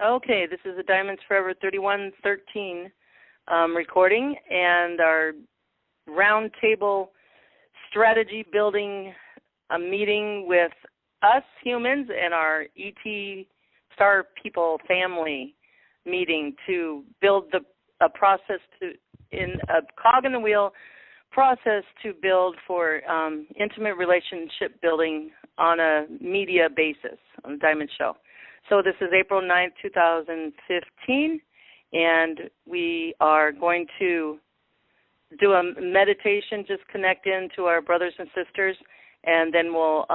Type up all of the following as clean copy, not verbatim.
Okay, this is a Diamonds Forever 3113 recording, and our roundtable strategy building a meeting with us humans and our ET Star People family meeting to build a process in a cog in the wheel process to build for intimate relationship building on a media basis on the Diamond Show. So this is April 9th, 2015, and we are going to do a meditation, just connect in to our brothers and sisters, and then we'll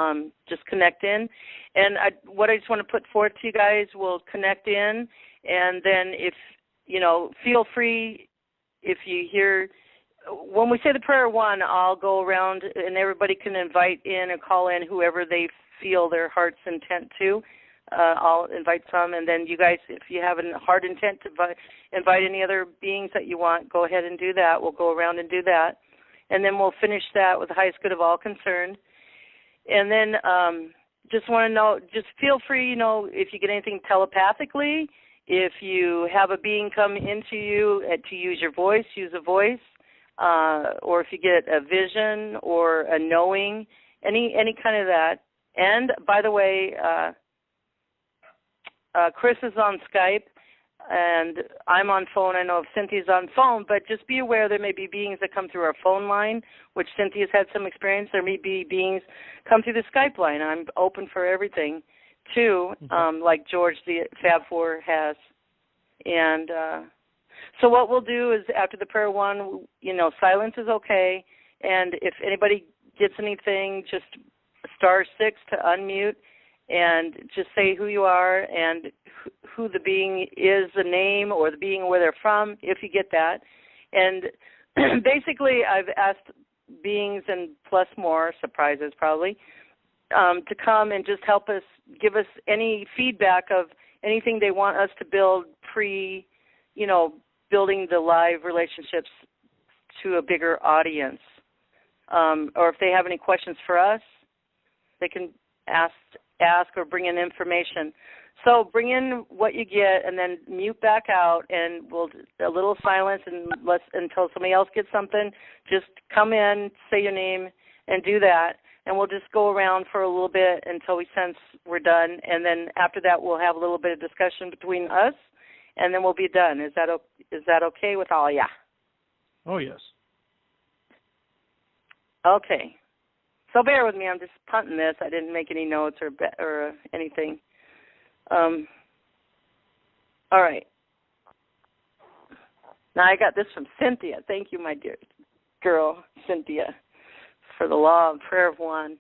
just connect in. And what I just want to put forth to you guys, we'll connect in, and then if, feel free if you hear, when we say the prayer one, I'll go around and everybody can invite in and call in whoever they feel their heart's intent to. I'll invite some, and then you guys, if you have a heart intent to invite any other beings that you want, go ahead and do that. We'll go around and do that. And then we'll finish that with the highest good of all concerned. And then just want to know, just feel free, if you get anything telepathically, if you have a being come into you to use your voice, use a voice, or if you get a vision or a knowing, any kind of that. And, by the way, Chris is on Skype, and I'm on phone. I know if Cynthia's on phone, but just be aware there may be beings that come through our phone line, which Cynthia's had some experience. There may be beings come through the Skype line. I'm open for everything, too, like George, the Fab Four, has. And so what we'll do is after the prayer one, silence is okay. And if anybody gets anything, just *6 to unmute. And just say who you are and who the being is, the name or the being where they're from, if you get that. And basically I've asked beings and plus more, surprises probably, to come and just help us, give us any feedback of anything they want us to build building the live relationships to a bigger audience. Or if they have any questions for us, they can ask or bring in information. So bring in what you get and then mute back out, and we'll a little silence until somebody else gets something. Just come in, say your name, and do that. And we'll just go around for a little bit until we sense we're done. And then after that, we'll have a little bit of discussion between us, and then we'll be done. Is that okay with all? Yeah. Oh, yes. Okay. So bear with me. I'm just punting this. I didn't make any notes or anything. All right. Now I got this from Cynthia. Thank you, my dear girl, Cynthia, for the law of prayer of one.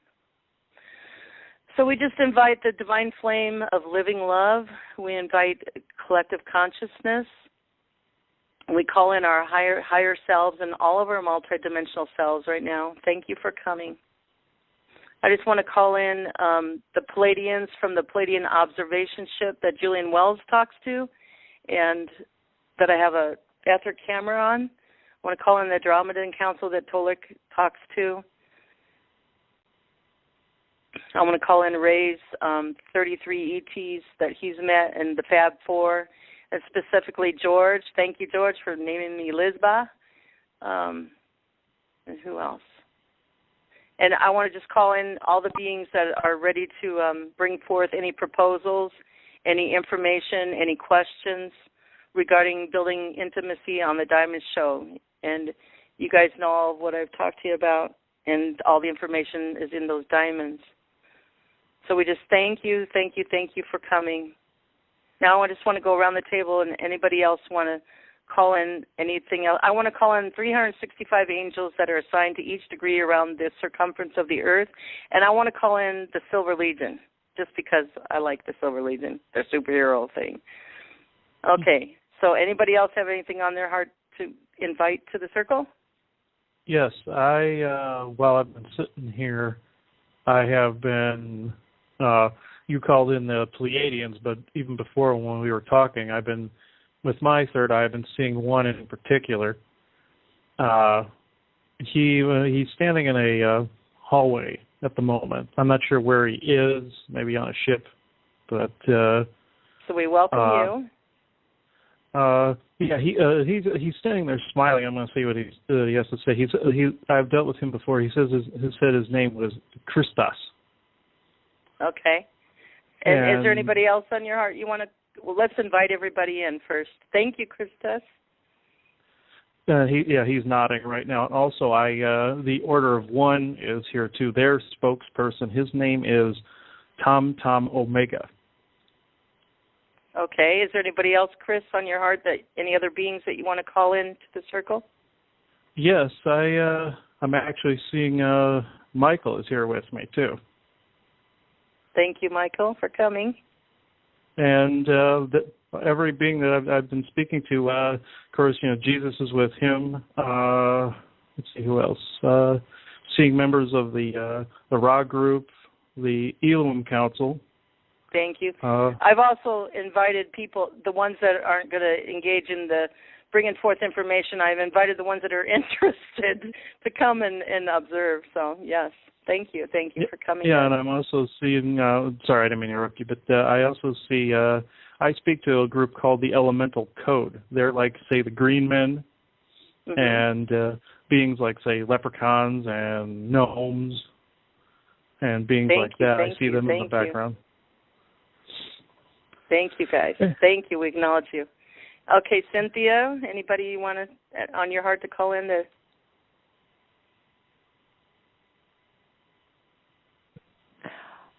So we just invite the divine flame of living love. We invite collective consciousness. We call in our higher selves and all of our multidimensional selves right now. Thank you for coming. I just want to call in the Palladians from the Palladian observation ship that Julian Wells talks to, and that I have a ether camera on. I want to call in the Andromedan Council that Tolik talks to. I want to call in Ray's 33 ETs that he's met and the Fab Four, and specifically George. Thank you, George, for naming me Lisba. And who else? And I want to just call in all the beings that are ready to bring forth any proposals, any information, any questions regarding building intimacy on the Diamond Show. And you guys know all of what I've talked to you about, and all the information is in those diamonds. So we just thank you for coming. Now I just want to go around the table, and anybody else want to call in anything else. I want to call in 365 angels that are assigned to each degree around the circumference of the earth, and I want to call in the Silver Legion, just because I like the Silver Legion, their superhero thing. Okay, so anybody else have anything on their heart to invite to the circle? Yes, while I've been sitting here, I have been, you called in the Pleiadians, but even before when we were talking, with my third eye, I've been seeing one in particular. He's standing in a hallway at the moment. I'm not sure where he is, maybe on a ship, but So we welcome you. Yeah, he's standing there smiling. I'm going to see what he has to say. I've dealt with him before. He said his name was Christos. Okay. And is there anybody else on your heart you want to? Well, let's invite everybody in first. Thank you, Christos. He's nodding right now. Also, the Order of One is here too. Their spokesperson, his name is Tom Omega. Okay. Is there anybody else, Chris, on your heart, any other beings that you want to call into the circle? Yes, I'm actually seeing Michael is here with me too. Thank you, Michael, for coming. And every being that I've been speaking to, of course, Jesus is with him. Let's see who else. Seeing members of the Ra group, the Elohim Council. Thank you. I've also invited people, the ones that aren't going to engage in the bringing forth information. I've invited the ones that are interested to come and observe. So, yes, thank you. Thank you for coming. Yeah, and I'm also seeing, sorry, I didn't mean to interrupt you, but I also see, I speak to a group called the Elemental Code. They're like, say, the Green Men, and beings like, say, leprechauns and gnomes and beings like that. I see them in the background. Thank you, guys. Thank you. We acknowledge you. Okay, Cynthia, anybody you want to, on your heart to call in?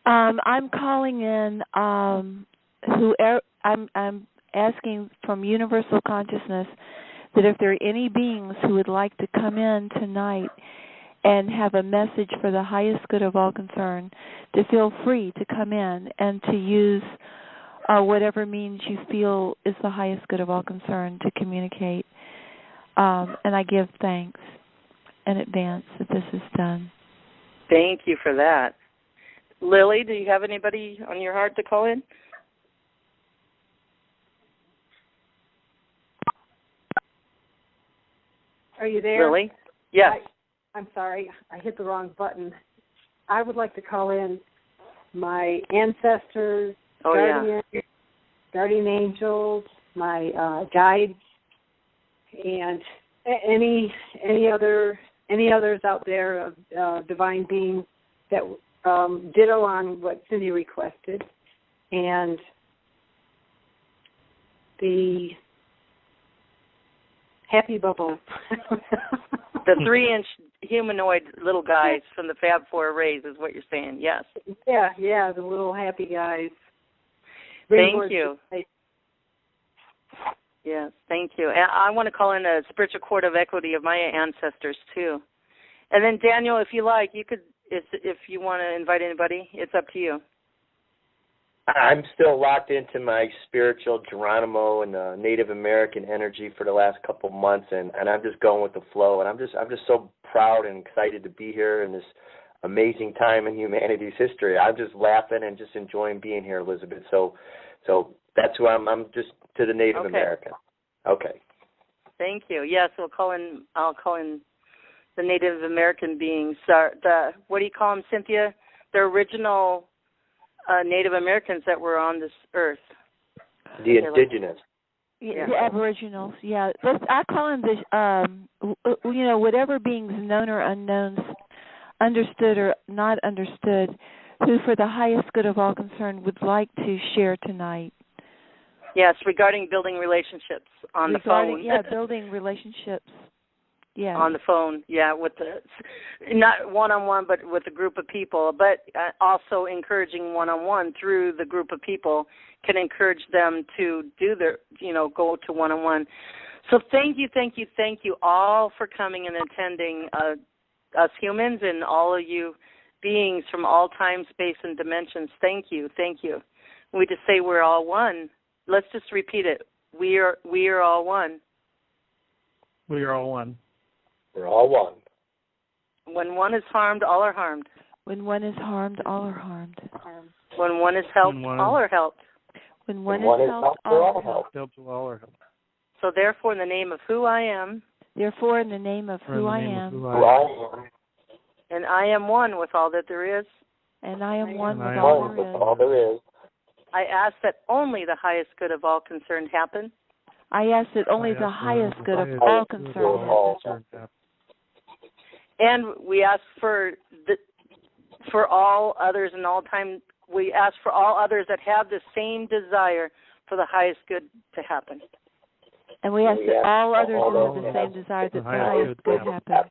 I'm calling in. I'm asking from Universal Consciousness that if there are any beings who would like to come in tonight and have a message for the highest good of all concerned, to feel free to come in and to use whatever means you feel is the highest good of all concerned to communicate. And I give thanks in advance that this is done. Thank you for that. Lily, do you have anybody on your heart to call in? Are you there? Lily? Yes. I'm sorry, I hit the wrong button. I would like to call in my ancestors, guardian angels, my guides, and any others out there of divine beings that ditto on what Cindy requested, and the happy bubble. The 3-inch humanoid little guys from the Fab Four arrays is what you're saying, yes. Yeah, the little happy guys. Thank you. Yes, thank you. And I want to call in a spiritual court of equity of my ancestors, too. And then, Daniel, if you like, you could, if you want to invite anybody, it's up to you. I'm still locked into my spiritual Geronimo and Native American energy for the last couple months, and I'm just going with the flow. And I'm just so proud and excited to be here in this amazing time in humanity's history. I'm just laughing and just enjoying being here, Elizabeth. So that's who I'm just to the Native American. Okay. Thank you. Yes, I'll call in the Native American beings. What do you call them, Cynthia? The original Native Americans that were on this earth. The indigenous. The Aboriginals, yeah. I call them the, whatever beings known or unknown, understood or not understood, who for the highest good of all concerned would like to share tonight. Yes, regarding building relationships on the phone. Yeah, building relationships. Yeah. On the phone, yeah, with not one-on-one, but with a group of people, but also encouraging one-on-one through the group of people can encourage them to do their, go to one-on-one. So thank you all for coming and attending, us humans and all of you beings from all time, space, and dimensions. Thank you. We just say we're all one. Let's just repeat it. We are all one. We are all one. We're all one. When one is harmed, all are harmed. When one is harmed, all are harmed. When one is helped, all are helped. When one is helped, all are helped. So therefore, in the name of who I am. Therefore, in the name of who I am. And I am one with all that there is. And I am one with all there is. I ask that only the highest good of all concerned happen. I ask that only the highest good of all concerned happen. And we ask for all others and all time. We ask for all others that have the same desire for the highest good to happen. And we ask that all others who have the same desire that the highest good happen.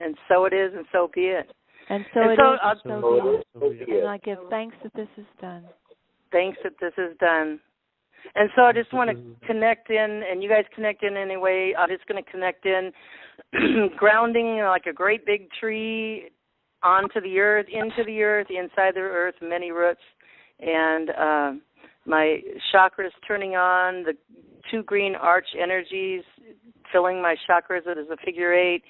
And so it is, and so be it. And so it is, and so be it. And I give thanks that this is done. Thanks that this is done. And so I just want to connect in, and you guys connect in anyway. I'm just going to connect in, grounding like a great big tree onto the earth, into the earth, inside the earth, many roots. And my chakras turning on, the 2 green arch energies filling my chakras as a figure 8,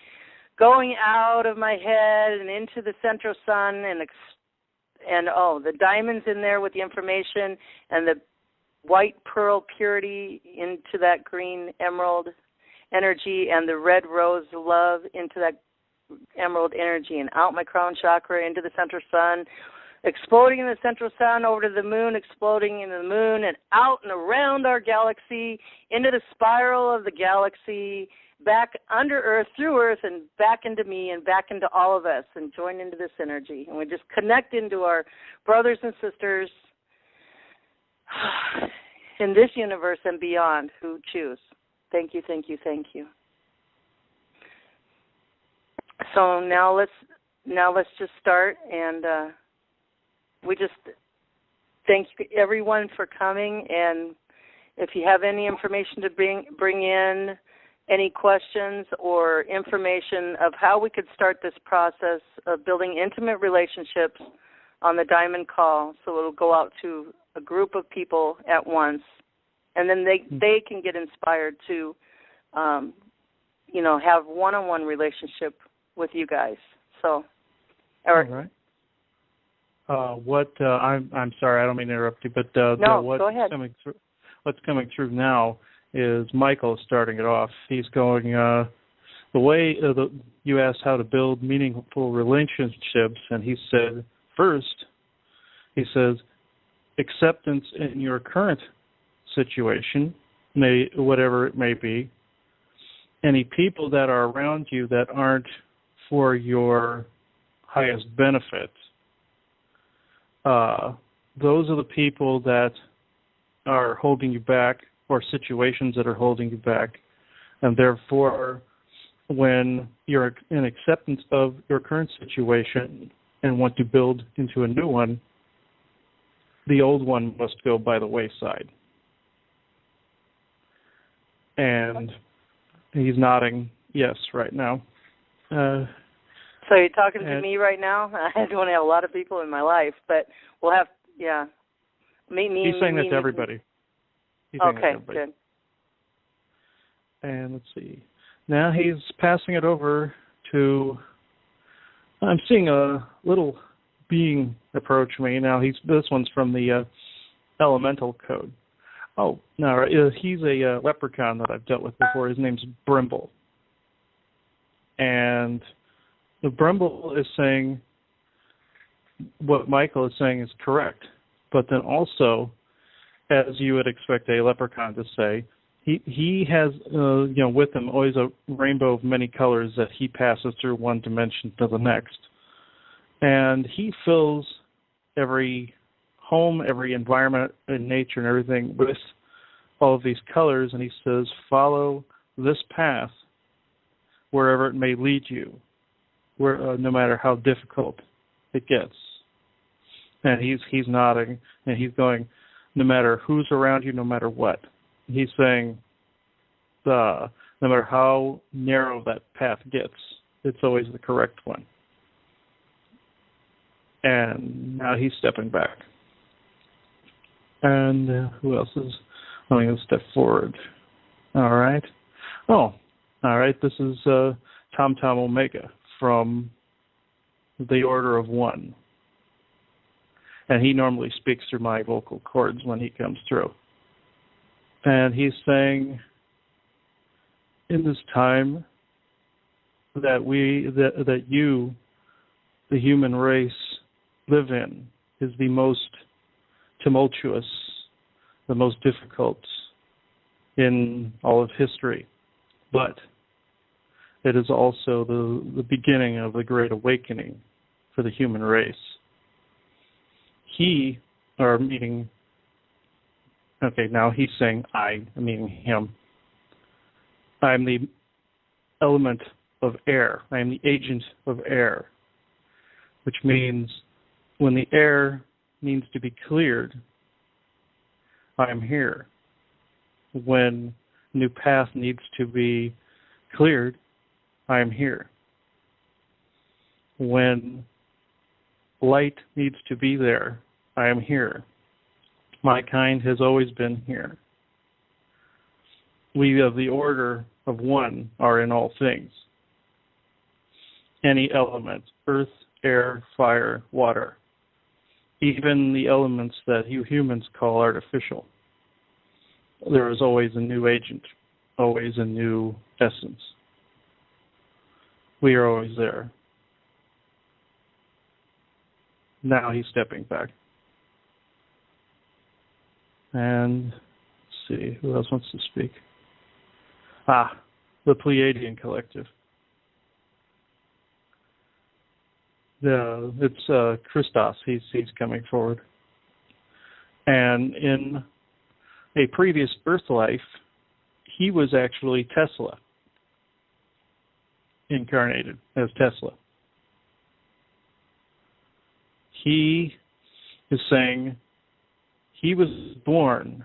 going out of my head and into the central sun, and the diamonds in there with the information, and the white pearl purity into that green emerald energy, and the red rose love into that emerald energy, and out my crown chakra into the central sun, exploding in the central sun, over to the moon, exploding into the moon, and out and around our galaxy, into the spiral of the galaxy, back under Earth, through Earth, and back into me, and back into all of us, and join into this energy. And we just connect into our brothers and sisters in this universe and beyond who choose. Thank you, thank you, thank you. So now let's just start, and we just thank everyone for coming. And if you have any information to bring in, any questions or information of how we could start this process of building intimate relationships on the Diamond Call, so it'll go out to a group of people at once, and then they can get inspired to, have one-on-one relationship with you guys. So, Eric. All right. I'm sorry, I don't mean to interrupt you, but no, go ahead. What's coming through now is Michael starting it off. He's going the way you asked how to build meaningful relationships, and he said first, he says acceptance in your current situation, whatever it may be, any people that are around you that aren't for your highest benefit. Those are the people that are holding you back, or situations that are holding you back. And therefore, when you're in acceptance of your current situation and want to build into a new one, the old one must go by the wayside. And he's nodding yes right now. So you're talking to me right now? I don't have a lot of people in my life, but we'll have, yeah. He's saying that to everybody. Okay, good. And let's see. Now he's passing it over to, I'm seeing a little being approach me. Now this one's from the elemental code. Oh, no, he's a leprechaun that I've dealt with before. His name's Brimble. And the Brimble is saying what Michael is saying is correct. But then also, as you would expect a leprechaun to say, he has, with him always a rainbow of many colors that he passes through one dimension to the next. And he fills every home, every environment in nature and everything with all of these colors, and he says, follow this path wherever it may lead you, no matter how difficult it gets. And he's nodding, and he's going, no matter who's around you, no matter what. He's saying, no matter how narrow that path gets, it's always the correct one. And now he's stepping back. And who else is? I'm going to step forward. All right. Oh, all right. This is Tom Omega from the Order of One. And he normally speaks through my vocal cords when he comes through. And he's saying, in this time that you, the human race, live in, is the most tumultuous, the most difficult in all of history. But it is also the beginning of the Great Awakening for the human race. Now he's saying I, meaning him. I am the element of air. I am the agent of air, which means when the air needs to be cleared, I am here. When a new path needs to be cleared, I am here. When light needs to be there, I am here. My kind has always been here. We of the order of one are in all things. Any element, earth, air, fire, water, even the elements that you humans call artificial. There is always a new agent, always a new essence. We are always there. Now he's stepping back. And let's see, who else wants to speak? The Pleiadian Collective. It's Christos. He's coming forward. And in a previous Earth life, he was actually Tesla, incarnated as Tesla. He is saying he was born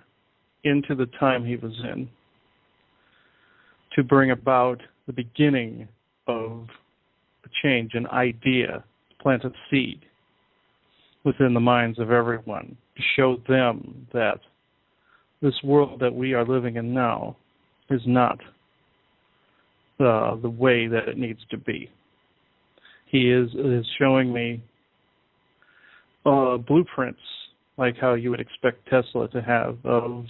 into the time he was in to bring about the beginning of a change, an idea, plant a seed within the minds of everyone, to show them that this world that we are living in now is not the way that it needs to be. He is showing me blueprints, like how you would expect Tesla to have, of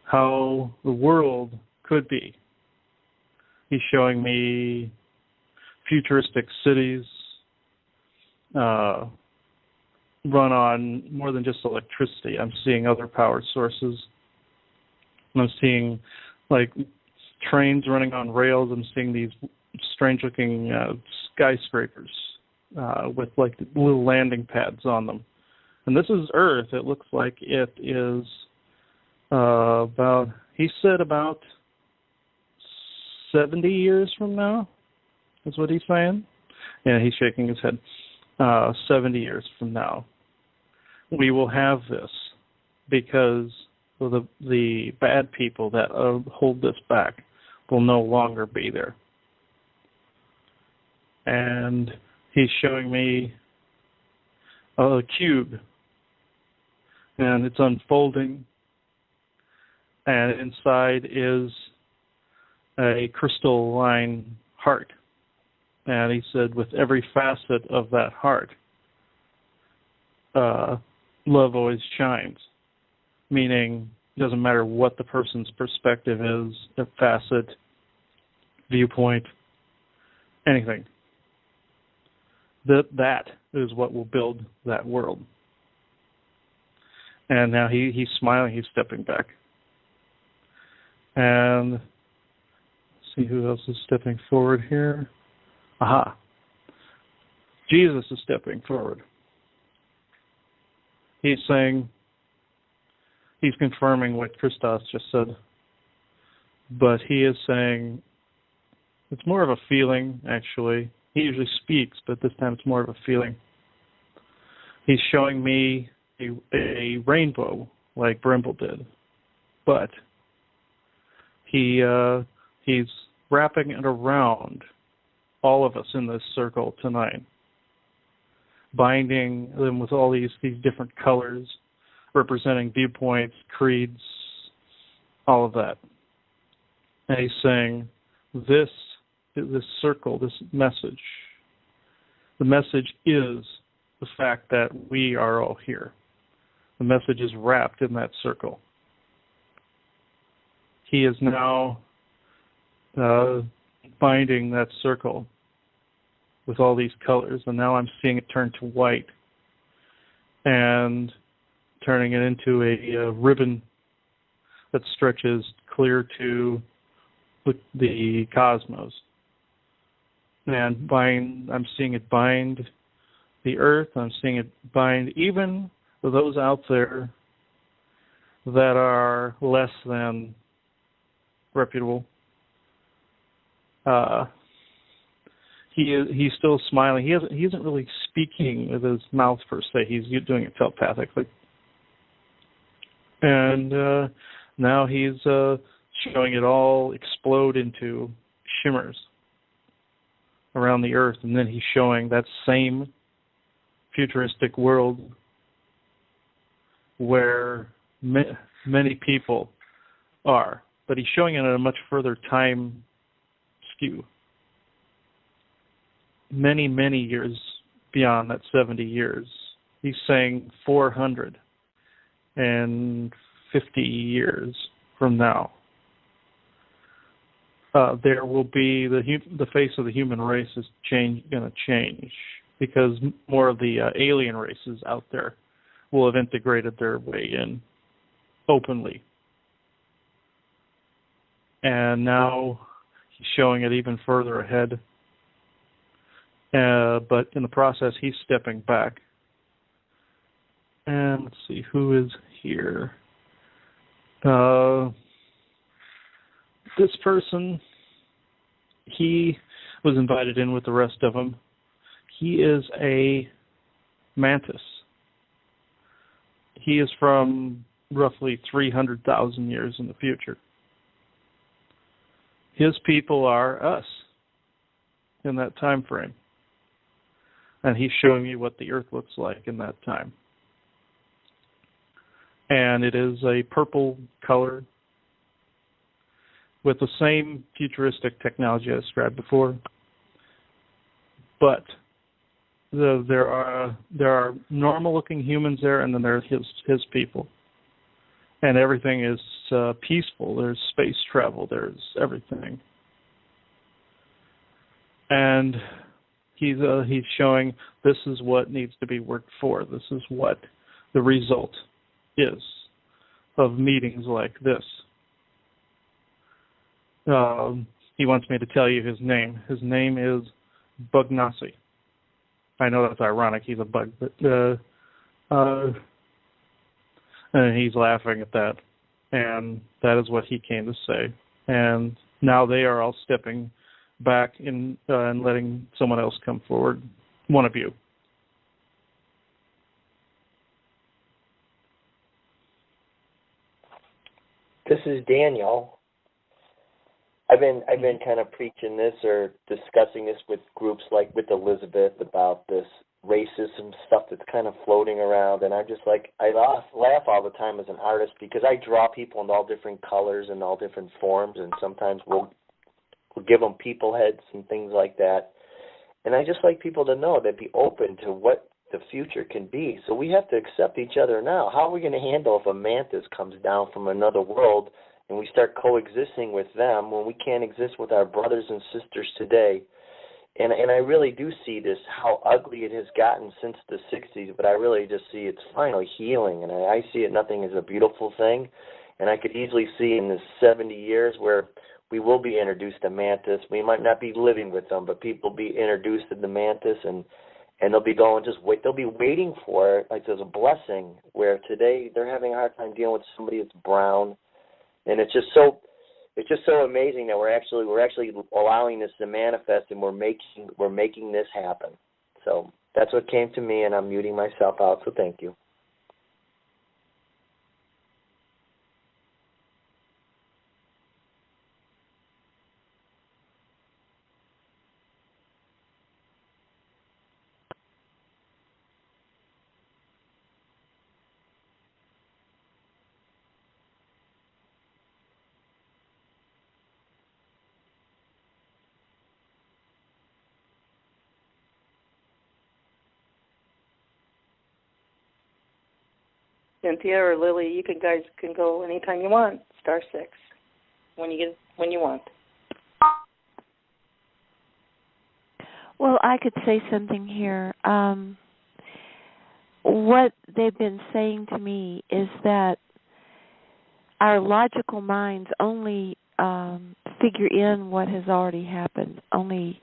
how the world could be. He's showing me futuristic cities run on more than just electricity. I'm seeing other power sources. I'm seeing like trains running on rails. I'm seeing these strange-looking skyscrapers with like little landing pads on them. And this is Earth. It looks like it is he said about 70 years from now, is what he's saying. Yeah, he's shaking his head. 70 years from now, we will have this, because the bad people that hold this back will no longer be there. And he's showing me a cube, and it's unfolding, and inside is a crystalline heart. And he said with every facet of that heart, love always shines, meaning it doesn't matter what the person's perspective is, their facet, viewpoint, anything. That is what will build that world. And now he's smiling, he's stepping back. And let's see who else is stepping forward here. Jesus is stepping forward. He's saying, he's confirming what Christos just said, but he is saying, it's more of a feeling, actually. He usually speaks, but this time it's more of a feeling. He's showing me a rainbow, like Brimble did, but he's wrapping it around all of us in this circle tonight, binding them with all these different colors, representing viewpoints, creeds, all of that. And he's saying, this circle, this message, the message is the fact that we are all here. The message is wrapped in that circle. He is now binding that circle with all these colors, and now I'm seeing it turn to white and turning it into a ribbon that stretches clear to the cosmos. And I'm seeing it bind the earth. I'm seeing it bind even those out there that are less than reputable. He's still smiling. He isn't really speaking with his mouth per se. He's doing it telepathically. And now he's showing it all explode into shimmers around the earth, and then he's showing that same futuristic world where many people are, but he's showing it at a much further time skew. Many, many years beyond that 70 years. He's saying 450 years from now. There will be the face of the human race is going to change because more of the alien races out there will have integrated their way in openly. And now he's showing it even further ahead. But in the process, he's stepping back. And let's see, who is here? This person, he was invited in with the rest of them. He is a mantis. He is from roughly 300,000 years in the future. His people are us in that time frame. And he's showing me what the Earth looks like in that time. And it is a purple color with the same futuristic technology I described before. But there are normal-looking humans there, and then there are his people. And everything is peaceful. There's space travel. There's everything. And he's showing this is what needs to be worked for. This is what the result is of meetings like this. He wants me to tell you his name. His name is Bugnasi. I know that's ironic. He's a bug, but and he's laughing at that. And that is what he came to say. And now they are all stepping back in and letting someone else come forward. One of you. This is Daniel. I've been kind of preaching this or discussing this with groups like with Elizabeth about this racism stuff that's kind of floating around, and I'm just like, I laugh all the time as an artist because I draw people in all different colors and all different forms, and sometimes we'll give them people heads and things like that. And I just like people to know that be open to what the future can be. So we have to accept each other now. How are we going to handle if a mantis comes down from another world and we start coexisting with them when we can't exist with our brothers and sisters today? And I really do see this, how ugly it has gotten since the 60s, but I really just see it's finally healing. And I see it nothing as a beautiful thing. And I could easily see in this 70 years where we will be introduced to mantis. We might not be living with them, but people will be introduced to the mantis, and they'll be going, they'll be waiting for it like there's a blessing, where today they're having a hard time dealing with somebody that's brown. And it's just so amazing that we're actually allowing this to manifest, and we're making this happen. So that's what came to me, and I'm muting myself out, so thank you. Cynthia or Lily, you guys can go anytime you want. *6 when you want. Well, I could say something here. what they've been saying to me is that our logical minds only figure in what has already happened, only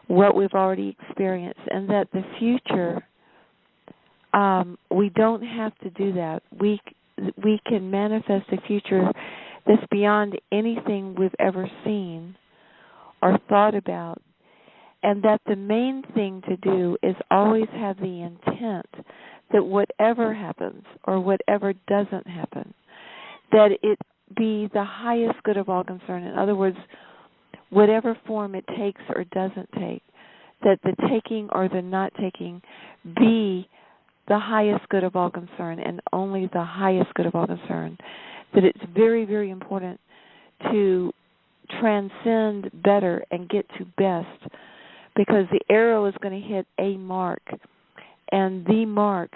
what we've already experienced, and that the future, we don't have to do that. We can manifest a future that's beyond anything we've ever seen or thought about, and that the main thing to do is always have the intent that whatever happens or whatever doesn't happen, that it be the highest good of all concerned. In other words, whatever form it takes or doesn't take, that the taking or the not taking be the highest good of all concern and only the highest good of all concern. That it's very, very important to transcend better and get to best, because the arrow is going to hit a mark, and the mark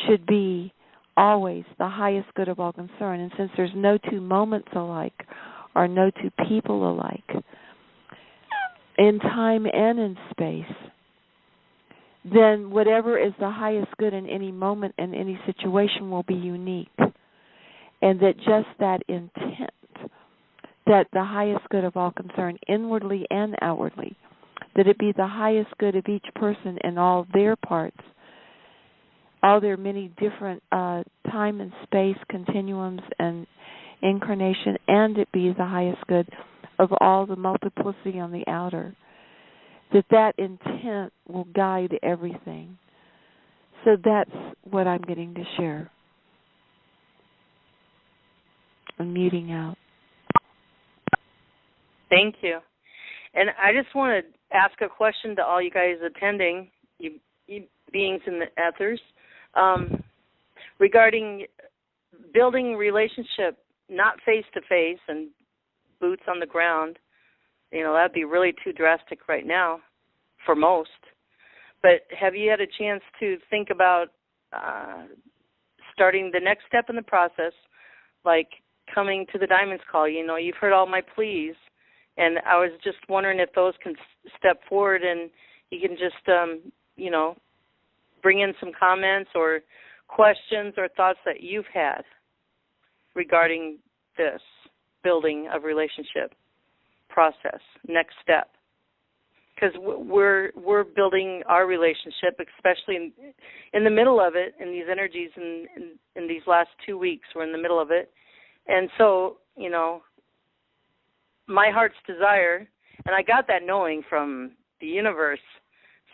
should be always the highest good of all concern. And since there's no two moments alike or no two people alike in time and in space, then whatever is the highest good in any moment and any situation will be unique. And that just that intent, that the highest good of all concern, inwardly and outwardly, that it be the highest good of each person in all their parts, all their many different time and space continuums and incarnation, and it be the highest good of all the multiplicity on the outer, that intent will guide everything. So that's what I'm getting to share. I'm muting out. Thank you. And I just want to ask a question to all you guys attending, you beings in the ethers, regarding building relationship, not face-to-face and boots on the ground. You know, that'd be really too drastic right now for most. But have you had a chance to think about starting the next step in the process, like coming to the Diamonds Call? You know, you've heard all my pleas, and I was just wondering if those can step forward and you can just, you know, bring in some comments or questions or thoughts that you've had regarding this building of relationship process, next step. Because we're building our relationship, especially in the middle of it, in these energies, in these last 2 weeks, we're in the middle of it. And so, you know, my heart's desire, and I got that knowing from the universe,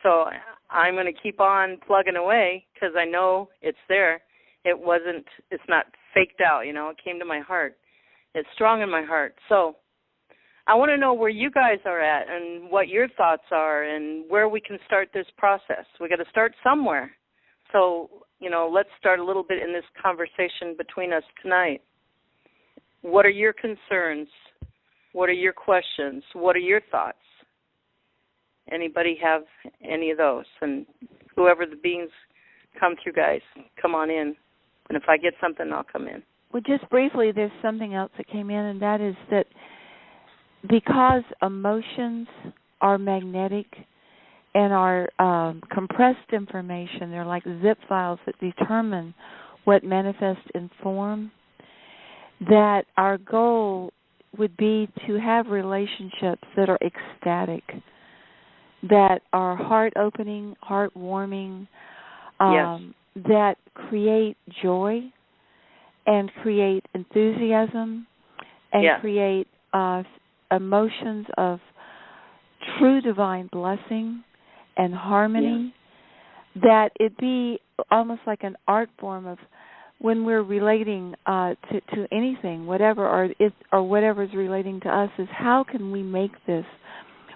so I'm going to keep on plugging away because I know it's there. It's not faked out, you know, it came to my heart. It's strong in my heart. So I want to know where you guys are at and what your thoughts are and where we can start this process. We got to start somewhere. So, you know, let's start a little bit in this conversation between us tonight. What are your concerns? What are your questions? What are your thoughts? Anybody have any of those? And whoever the beings come through, guys, come on in. And if I get something, I'll come in. Well, just briefly, there's something else that came in, and that is that because emotions are magnetic and are compressed information, they're like zip files that determine what manifests in form, that our goal would be to have relationships that are ecstatic, that are heart-opening, heart-warming, yes, that create joy and create enthusiasm and yes, create emotions of true divine blessing and harmony, that it be almost like an art form of when we're relating to anything, whatever, or whatever is relating to us, is how can we make this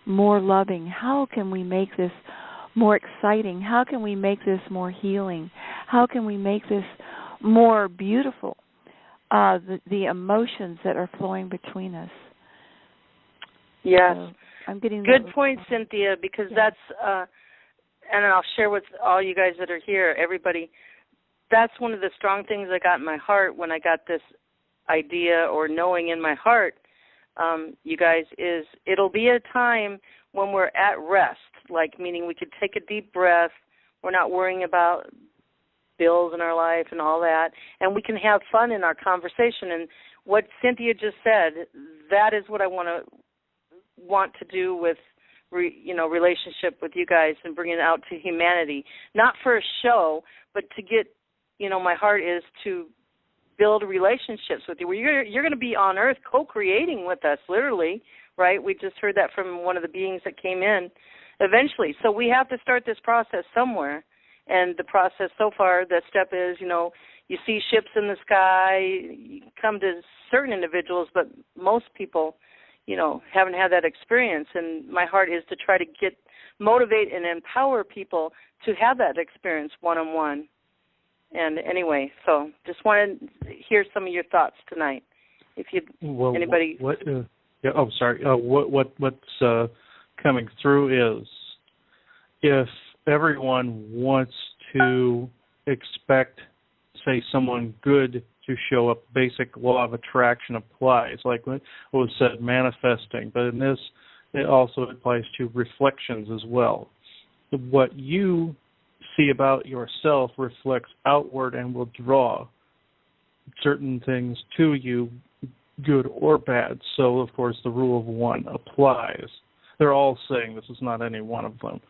more loving? How can we make this more exciting? How can we make this more healing? How can we make this more beautiful? The emotions that are flowing between us. Yes. So I'm getting good point, Cynthia, because that's, and I'll share with all you guys that are here, everybody, that's one of the strong things I got in my heart when I got this idea or knowing in my heart, you guys, is it'll be a time when we're at rest, like meaning we could take a deep breath. We're not worrying about bills in our life and all that, and we can have fun in our conversation. And what Cynthia just said, that is what I want to do with relationship with you guys and bring it out to humanity, not for a show, but to get, my heart is to build relationships with you. Where you're going to be on Earth co-creating with us, literally, right? We just heard that from one of the beings that came in eventually. So we have to start this process somewhere. And the process so far, the step is, you see ships in the sky, you come to certain individuals, but most people, haven't had that experience. And my heart is to try to motivate and empower people to have that experience one-on-one. And anyway, so just wanted to hear some of your thoughts tonight. If anybody. What's coming through is, if everyone wants to expect, say, someone good to show up, basic law of attraction applies, like what was said, manifesting. But in this, it also applies to reflections as well. What you see about yourself reflects outward and will draw certain things to you, good or bad. So, of course, the rule of one applies. They're all saying this, is not any one of them.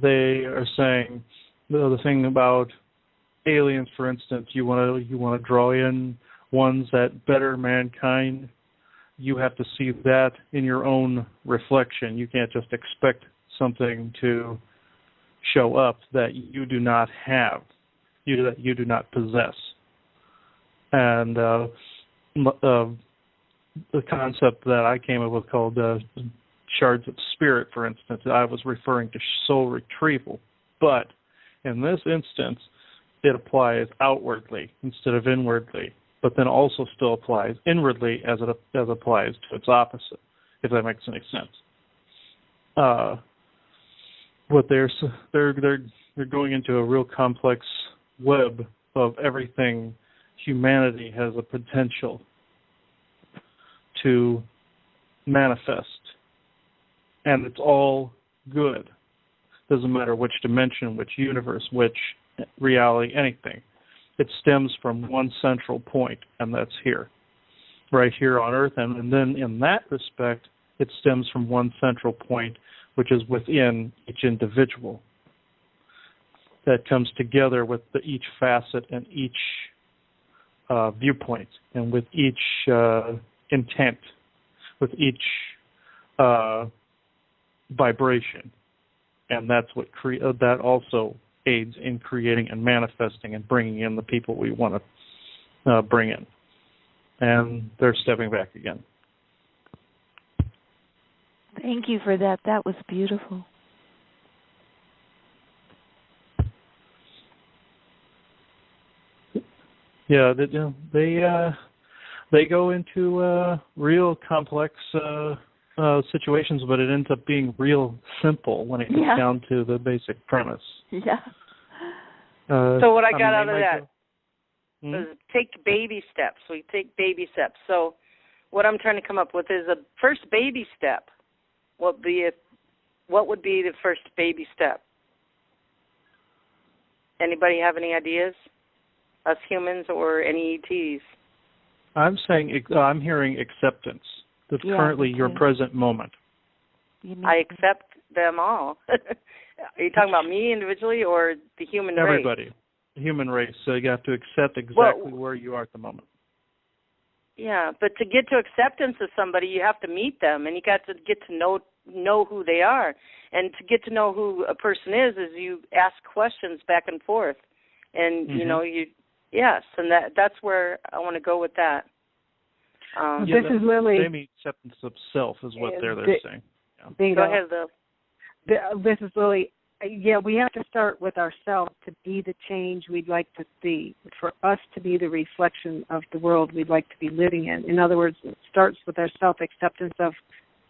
They are saying the thing about aliens, for instance, you want to draw in ones that better mankind. You have to see that in your own reflection. You can't just expect something to show up that you do not have, that you do not possess. And the concept that I came up with called shards of spirit, for instance, I was referring to soul retrieval. But in this instance, it applies outwardly instead of inwardly, but then also still applies inwardly as it applies to its opposite, if that makes any sense. What they're going into a real complex web of everything humanity has a potential to manifest, and it's all good. Doesn't matter which dimension, which universe, which reality, anything. It stems from one central point, and that's here, right here on Earth. And then in that respect, it stems from one central point, which is within each individual. That comes together with each facet and each viewpoint, and with each intent, with each vibration. And that's what that also aids in creating and manifesting and bringing in the people we want to bring in. And they're stepping back again. Thank you for that. That was beautiful. Yeah, they go into real complex situations, but it ends up being real simple when it gets down to the basic premise. Yeah. So what I got out of that was take baby steps. We take baby steps. So what I'm trying to come up with is a first baby step. What would be the first baby step? Anybody have any ideas? Us humans or any ETs? I'm hearing acceptance. That's currently your present moment. I accept them all. Are you talking about me individually or the human race? Everybody. The human race. So you have to accept exactly where you are at the moment. Yeah, but to get to acceptance of somebody, you have to meet them, and you got to get to know who they are. And to get to know who a person is you ask questions back and forth. And, and that's where I want to go with that. This is Lily. They mean acceptance of self is what they're saying. Yeah. Go ahead, Lil. This is Lily. Yeah, we have to start with ourselves to be the change we'd like to see, for us to be the reflection of the world we'd like to be living in. In other words, it starts with our self-acceptance of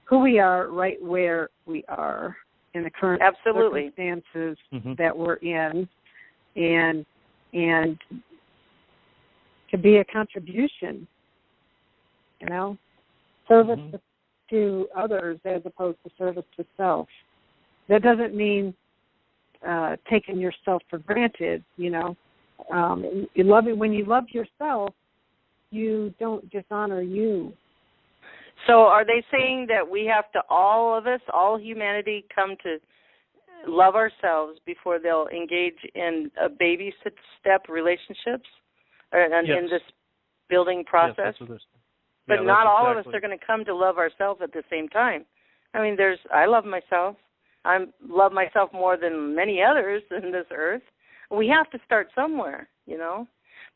who we are right where we are in the current circumstances that we're in, and to be a contribution, service to others as opposed to service to self. That doesn't mean taking yourself for granted, you know. When you love yourself, you don't dishonor you. So are they saying that we have to, all of us, all humanity, come to love ourselves before they'll engage in a baby step relationships in this building process? Yes, but not all of us are going to come to love ourselves at the same time. I mean, I love myself. I love myself more than many others in this earth. We have to start somewhere, you know.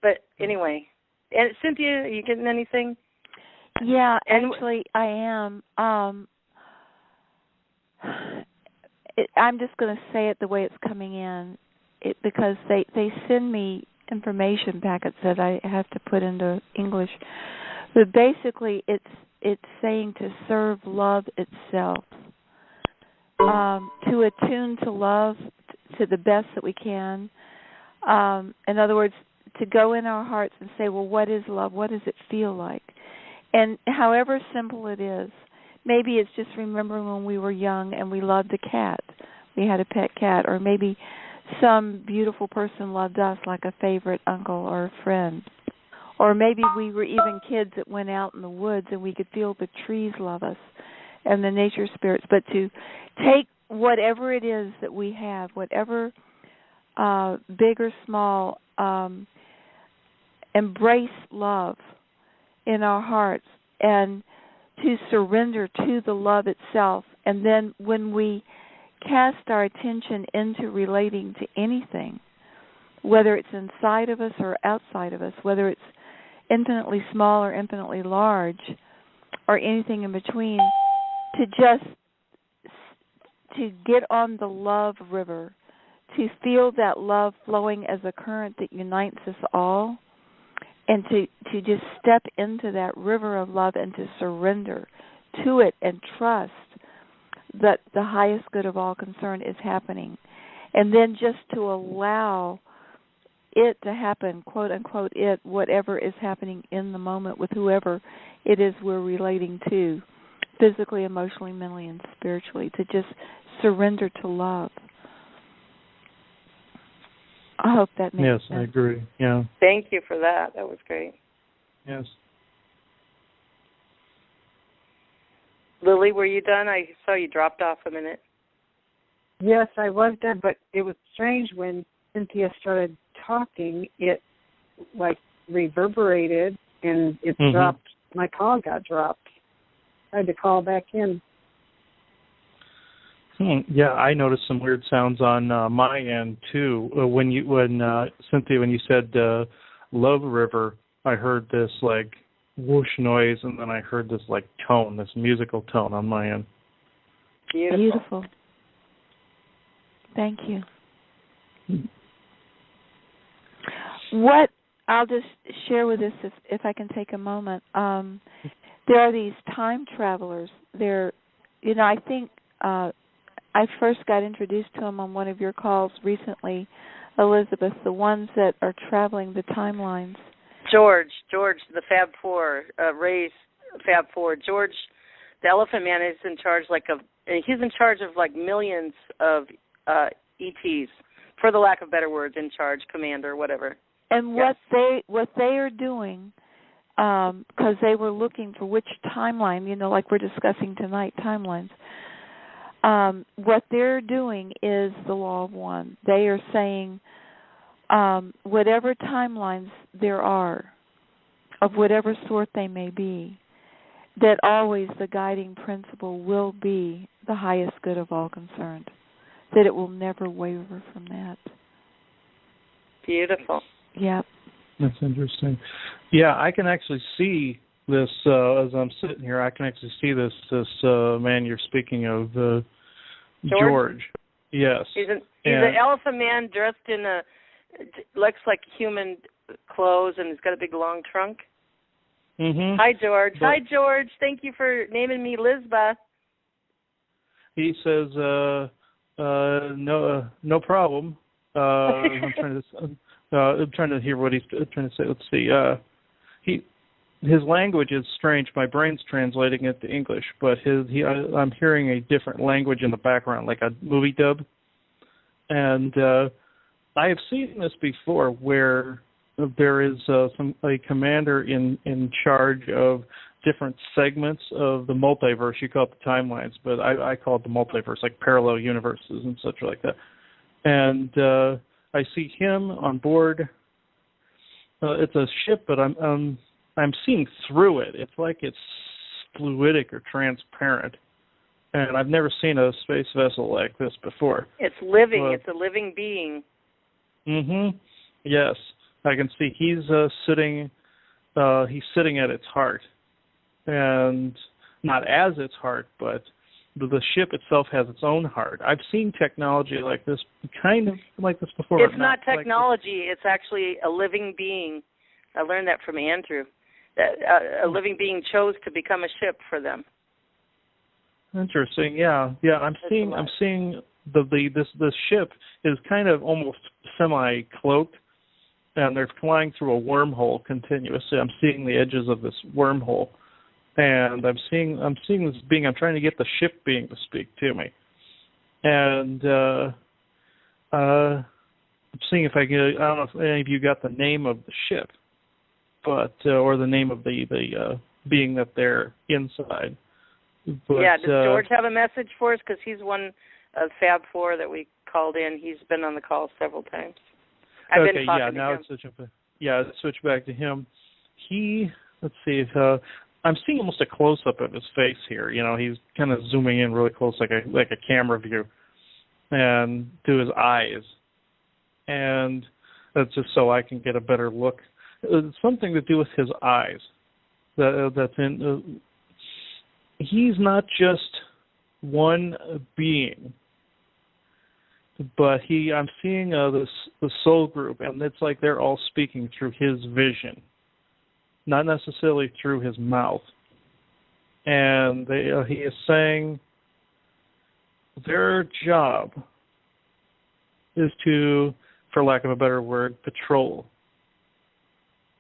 But anyway, and Cynthia, are you getting anything? Yeah, actually, I am. I'm just going to say it the way it's coming in, because they send me information packets that I have to put into English. But basically, it's saying to serve love itself, to attune to love to the best that we can. In other words, to go in our hearts and say, well, what is love? What does it feel like? And however simple it is, maybe it's just remembering when we were young and we loved a cat. We had a pet cat. Or maybe some beautiful person loved us, like a favorite uncle or a friend. Or maybe we were even kids that went out in the woods and we could feel the trees love us and the nature spirits. But to take whatever it is that we have, whatever big or small, embrace love in our hearts and to surrender to the love itself. And then when we cast our attention into relating to anything, whether it's inside of us or outside of us, whether it's infinitely small or infinitely large or anything in between, to get on the love river, to feel that love flowing as a current that unites us all, and to just step into that river of love and to surrender to it and trust that the highest good of all concerned is happening. And then just to allow it to happen, quote unquote it, whatever is happening in the moment with whoever it is we're relating to, physically, emotionally, mentally, and spiritually, to just surrender to love. I hope that makes sense. Yes, I agree. Yeah. Thank you for that. That was great. Yes. Lily, were you done? I saw you dropped off a minute. Yes, I was done, but it was strange when Cynthia started talking, it like reverberated and it dropped. My call got dropped. I had to call back in. Yeah, I noticed some weird sounds on my end too. When Cynthia, when you said Love River, I heard this like whoosh noise, and then I heard this like tone, this musical tone on my end. Beautiful. Thank you. What I'll just share with us, if I can take a moment. There are these time travelers. I think I first got introduced to them on one of your calls recently, Elizabeth, the ones that are traveling the timelines. George, the Fab Four, Ray's Fab Four. George, the Elephant Man, is in charge he's in charge of like millions of ETs, for the lack of better words, in charge, commander, whatever. And what they are doing, because they were looking for which timeline, like we're discussing tonight, timelines. What they're doing is the law of one. They are saying whatever timelines there are, of whatever sort they may be, that always the guiding principle will be the highest good of all concerned, that it will never waver from that. Beautiful. Yep. That's interesting. Yeah, I can actually see this as I'm sitting here. I can actually see this man you're speaking of, George. Yes. He's an elephant man dressed in looks like human clothes, and he's got a big long trunk. Mm-hmm. Hi, George. Hi, George. Thank you for naming me Lisba. He says, no problem. I'm trying to hear what he's trying to say. Let's see. His language is strange. My brain's translating it to English, but I'm hearing a different language in the background, like a movie dub. And I have seen this before where there is a commander in charge of different segments of the multiverse. You call it the timelines, but I call it the multiverse, like parallel universes and such like that. And I see him on board. It's a ship, but I'm seeing through it. It's like it's fluidic or transparent. And I've never seen a space vessel like this before. It's living. It's a living being. Mm-hmm. Yes, I can see he's sitting. He's sitting at its heart, and not as its heart, but the ship itself has its own heart. I've seen technology like this, kind of like this before. It's not technology. It's actually a living being. I learned that from Andrew. That a living being chose to become a ship for them. Interesting. Yeah. I'm seeing this ship is kind of almost semi-cloaked, and they're flying through a wormhole continuously. I'm seeing the edges of this wormhole, and I'm seeing this being. I'm trying to get the ship being to speak to me, and I'm seeing if I can. I don't know if any of you got the name of the ship, but or the name of the being that they're inside. But, yeah, does George have a message for us? Because he's one of Fab Four that we called in. He's been on the call several times. I've been talking to him. Let's switch back to him. Let's see, I'm seeing almost a close-up of his face here. You know, he's kind of zooming in really close, like a camera view, and to his eyes. And that's just so I can get a better look. It's something to do with his eyes. That's in... He's not just one being, but I'm seeing the soul group, and it's like they're all speaking through his vision, not necessarily through his mouth. And he is saying their job is to, for lack of a better word, patrol.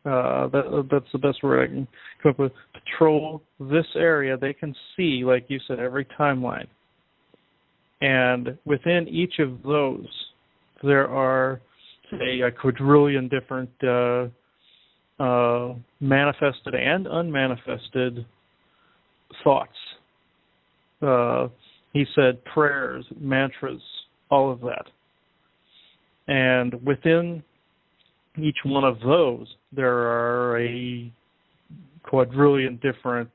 That's the best word I can come up with. Patrol this area. They can see, like you said, every timeline. And within each of those, there are, say, a quadrillion different manifested and unmanifested thoughts. He said prayers, mantras, all of that. And within each one of those, there are a quadrillion different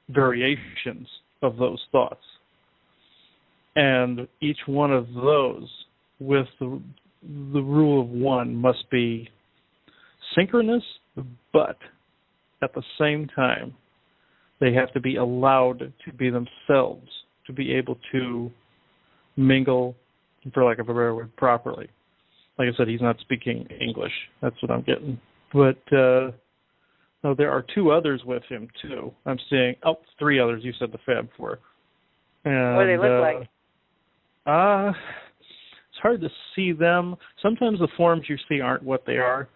variations of those thoughts. And each one of those, with the rule of one, must be synchronous, but at the same time, they have to be allowed to be themselves, to be able to mingle, for lack of a better word, properly. Like I said, he's not speaking English. That's what I'm getting. But there are two others with him, too. I'm seeing, three others. You said the Fab Four. And, what do they look like? It's hard to see them. Sometimes the forms you see aren't what they are.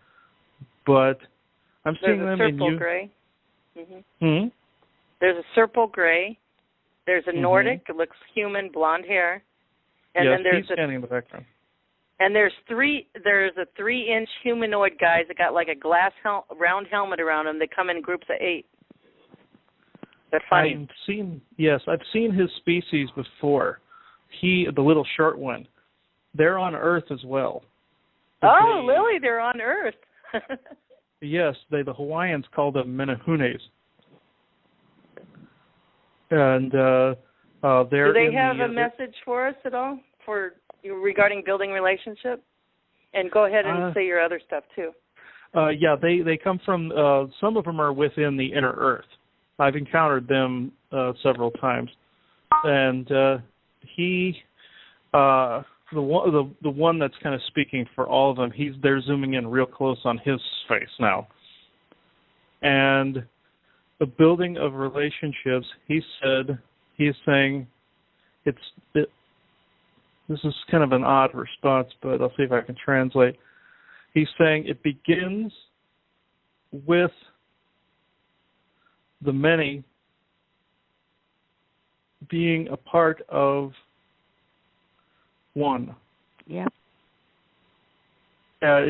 But I'm seeing them in you. Gray. Mm-hmm. There's a Serpal Gray. There's a Nordic. It looks human, blonde hair. And yes, then there's he's standing in the background. And there's a 3-inch humanoid guys that got like a glass round helmet around them. They come in groups of 8. They're funny. I've seen his species before. The little short one. They're on Earth as well. Lily, they're on Earth. Yes, the Hawaiians call them menahunes. And they're. Do they have a message for us at all regarding building relationship? And go ahead and say your other stuff too. They come from. Some of them are within the inner Earth. I've encountered them several times, and the one that's kind of speaking for all of them, they're zooming in real close on his face now. And the building of relationships, he's saying this is kind of an odd response, but I'll see if I can translate. He's saying it begins with the many being a part of one. Yeah.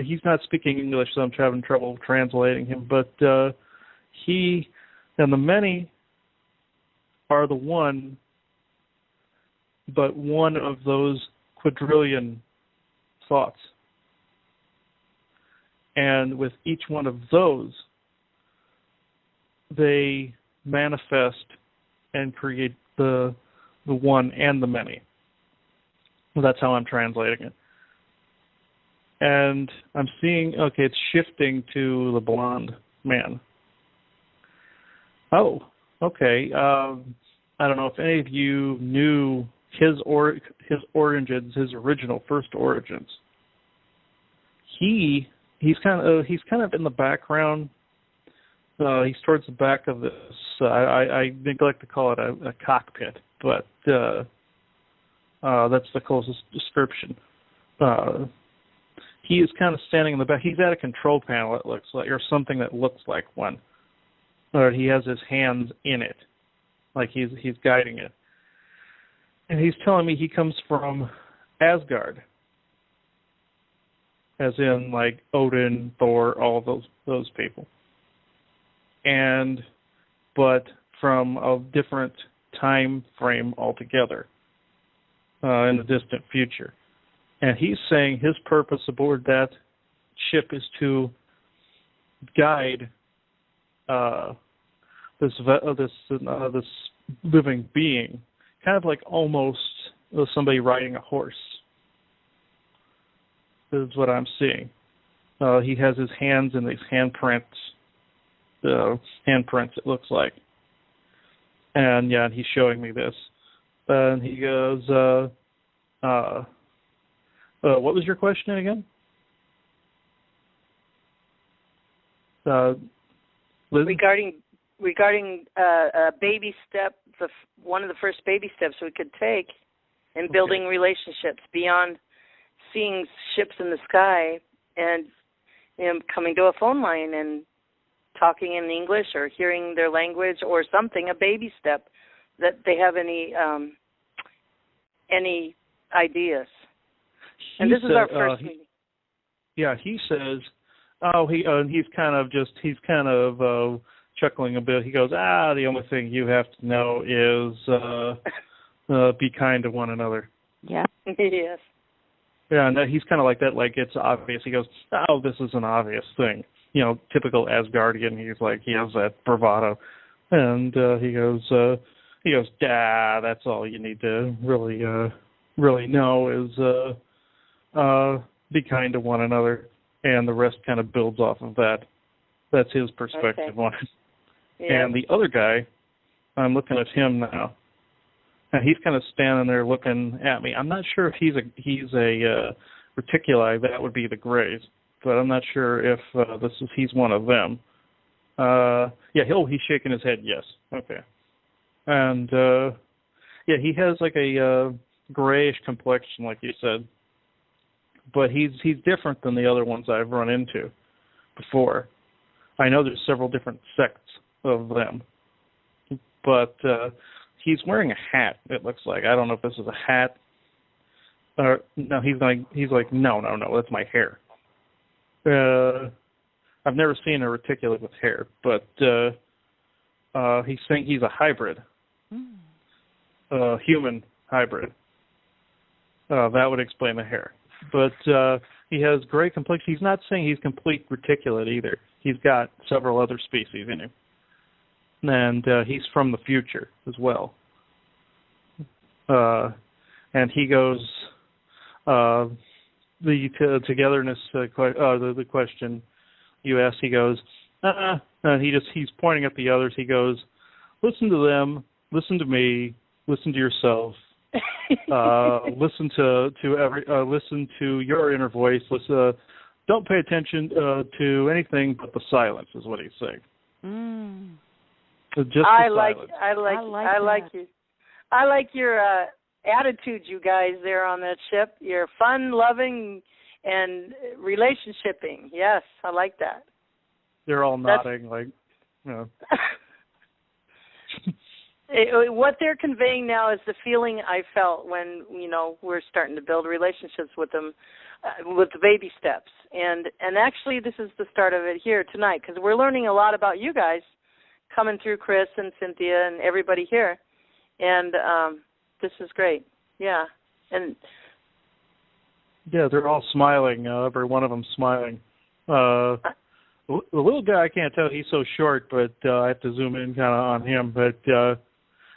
He's not speaking English, so I'm having trouble translating him. But he and the many are the one, but one of those quadrillion thoughts. And with each one of those, they manifest and create the one and the many. Well, that's how I'm translating it. And I'm seeing, okay, it's shifting to the blonde man. Oh, okay. I don't know if any of you knew his origins, his original first origins. He's kind of in the background. He's towards the back of this. I neglect to call it a cockpit, but that's the closest description. He is kind of standing in the back. He's at a control panel, it looks like, or something that looks like one. Or he has his hands in it, like he's guiding it. And he's telling me he comes from Asgard, as in like Odin, Thor, all of those people. But from a different time frame altogether, in the distant future. And he's saying his purpose aboard that ship is to guide this living being, kind of like almost somebody riding a horse. This is what I'm seeing. He has his hands in these handprints, it looks like. And yeah, he's showing me this. And he goes, what was your question again? Liz? Regarding a baby step, one of the first baby steps we could take in building relationships beyond seeing ships in the sky and coming to a phone line and talking in English or hearing their language or something, a baby step, that they have any ideas. And this is our first meeting. Yeah, he says, he's kind of chuckling a bit. He goes, the only thing you have to know is be kind to one another. Yeah. Yes. Yeah, and he's kind of like that, like it's obvious. He goes, this is an obvious thing. Typical Asgardian. He's like, he has that bravado. And he goes, that's all you need to really know is be kind to one another, and the rest kind of builds off of that. That's his perspective on it. Yeah. And the other guy, I'm looking at him now, and he's kind of standing there looking at me. I'm not sure if he's a reticuli. That would be the Greys, but I'm not sure if he's one of them. He's shaking his head. Yes. Okay. And he has like a grayish complexion, like you said. But he's different than the other ones I've run into before. I know there's several different sects of them, but he's wearing a hat. It looks like, I don't know if this is a hat. No, he's like no, that's my hair. I've never seen a reticulate with hair, but he's saying he's a hybrid, human hybrid. That would explain the hair. But he has gray complexion. He's not saying he's complete reticulate either. He's got several other species in him. And he's from the future as well. And he goes, the togetherness, the question you asked, he goes, and he's pointing at the others. He goes, listen to them, listen to me, listen to yourself. Listen to your inner voice. Don't pay attention to anything but the silence, is what he's saying. Just I like you. I like your attitude, you guys there on that ship. You're fun, loving, and relationshiping. Yes, I like that. They're all nodding, like, What they're conveying now is the feeling I felt when, we're starting to build relationships with them, with the baby steps. And actually, this is the start of it here tonight, because we're learning a lot about you guys coming through, Chris and Cynthia and everybody here. And this is great. Yeah. And yeah, they're all smiling. Every one of them smiling. The little guy, I can't tell. He's so short, but I have to zoom in kind of on him. But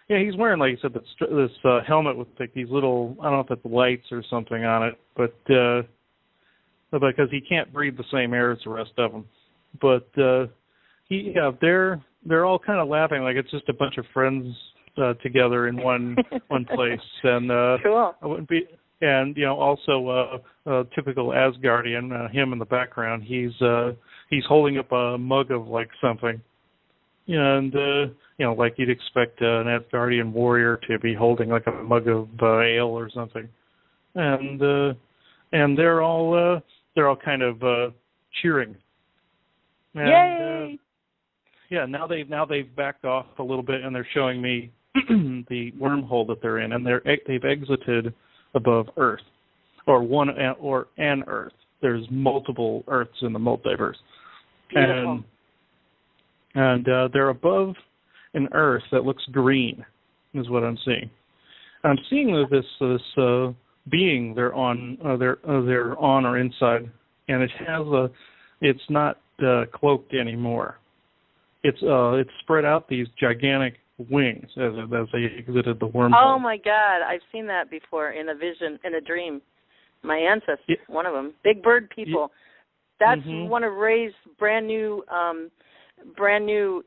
yeah, he's wearing, like you said, this helmet with like these little, I don't know if it's lights or something on it, but because he can't breathe the same air as the rest of them. But they're all kind of laughing like it's just a bunch of friends together in one place. And cool. I wouldn't be. And also typical Asgardian, him in the background. He's holding up a mug of like something, and like you'd expect an Asgardian warrior to be holding like a mug of ale or something, and they're all kind of cheering. And, yay! Yeah, now they've backed off a little bit, and they're showing me the wormhole that they're in, and they've exited above Earth, or an Earth. There's multiple Earths in the multiverse. Beautiful. And they're above an Earth that looks green, is what I'm seeing. I'm seeing that this being they're on or inside, and it's not cloaked anymore. It's spread out these gigantic wings as they exited the wormhole. Oh my God, I've seen that before in a vision, in a dream. My ancestor, one of them, big bird people. That's one of Ray's brand new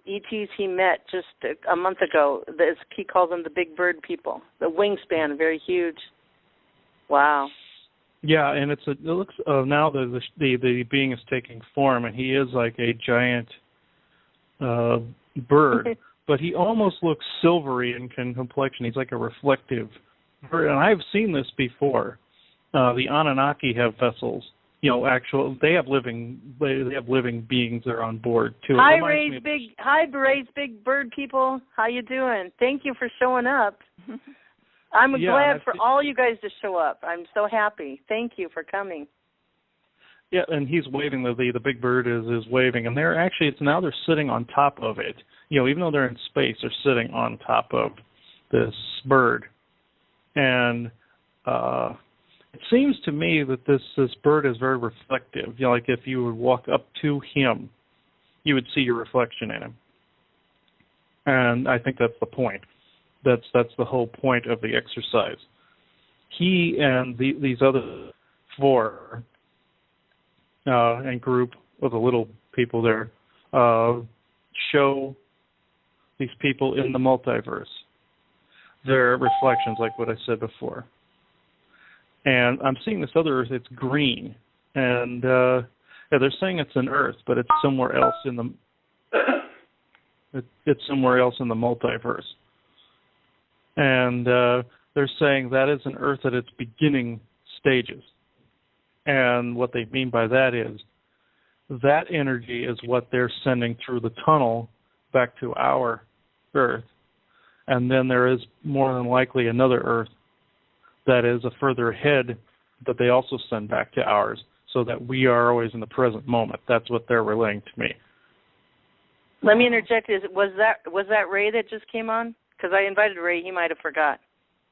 ETs he met just a month ago. He calls them the big bird people. The wingspan, very huge. Wow. Yeah, and it looks now the being is taking form, and he is like a giant bird. But he almost looks silvery in complexion. He's like a reflective bird. And I've seen this before. The Anunnaki have vessels. They have living beings that are on board too. Hi, Ray's big bird people. How you doing? Thank you for showing up. I'm glad for all you guys to show up. I'm so happy. Thank you for coming. Yeah, and he's waving. The big bird is waving, and they're sitting on top of it. Even though they're in space, they're sitting on top of this bird, and it seems to me that this bird is very reflective. Like if you would walk up to him, you would see your reflection in him, and I think that's the point. That's the whole point of the exercise. He and these other four and group of the little people there show these people in the multiverse their reflections, like what I said before. And I'm seeing this other Earth. It's green, and they're saying it's an Earth, but it's somewhere else in the it's somewhere else in the multiverse. And they're saying that is an Earth at its beginning stages. And what they mean by that is that energy is what they're sending through the tunnel back to our Earth. And then there is more than likely another Earth that is a further ahead that they also send back to ours, so that we are always in the present moment. That's what they're relaying to me. Let me interject. Was that Ray that just came on? Because I invited Ray. He might have forgot.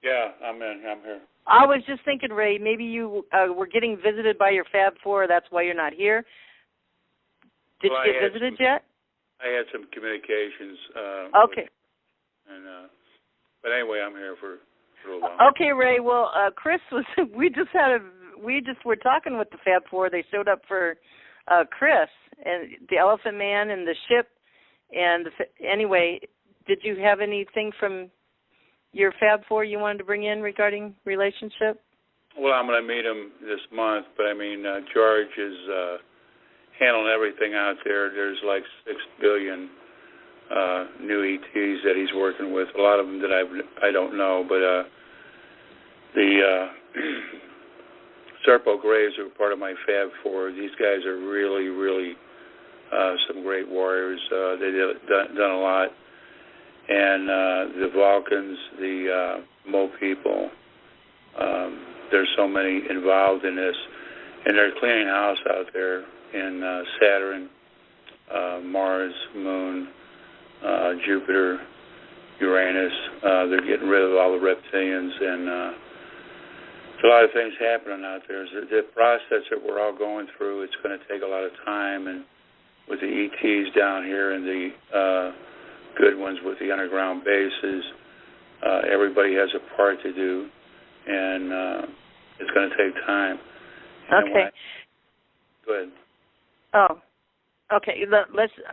Yeah, I'm here. I was just thinking, Ray, maybe you were getting visited by your Fab Four. That's why you're not here. Did you get visited yet? I had some communications. Okay. But anyway, I'm here for a little while. Okay, Ray. Well, Chris was. We just were talking with the Fab Four. They showed up for Chris and the Elephant Man and the ship. And anyway, did you have anything from your Fab Four you wanted to bring in regarding relationship? Well, I'm going to meet him this month, but I mean, George is handling everything out there. There's like 6 billion new ETs that he's working with. A lot of them that I don't know, but the Serpo Graves are part of my Fab Four. These guys are really, really some great warriors. They've done a lot. and the Vulcans, the Mo people. There's so many involved in this, and they're cleaning house out there in Saturn, Mars, Moon, Jupiter, Uranus. They're getting rid of all the reptilians, and there's a lot of things happening out there. The process that we're all going through, it's going to take a lot of time, and with the ETs down here and the good ones with the underground bases, everybody has a part to do, and it's going to take time. Okay. Go ahead. Oh, okay.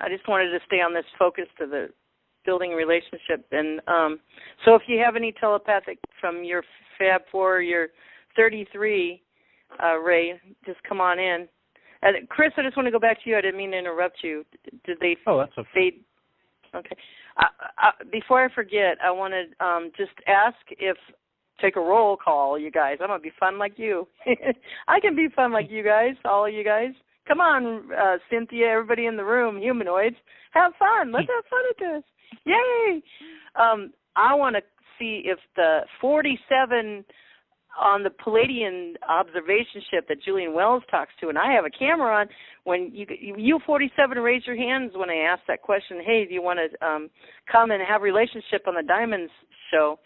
I just wanted to stay on this focus to the building relationship. And so if you have any telepathic from your Fab 4 or your 33, Ray, just come on in. And Chris, I just want to go back to you. I didn't mean to interrupt you. Did they that's okay. fade? Okay. Before I forget, I want to just ask take a roll call, you guys. I'm going to be fun like you. I can be fun like you guys, all of you guys. Come on, Cynthia, everybody in the room, humanoids. Have fun. Let's have fun at this. Yay! I want to see if the 47 on the Palladian observation ship that Julian Wells talks to, and I have a camera on, when you 47 raise your hands when I ask that question, hey, do you want to come and have a relationship on the Diamonds show?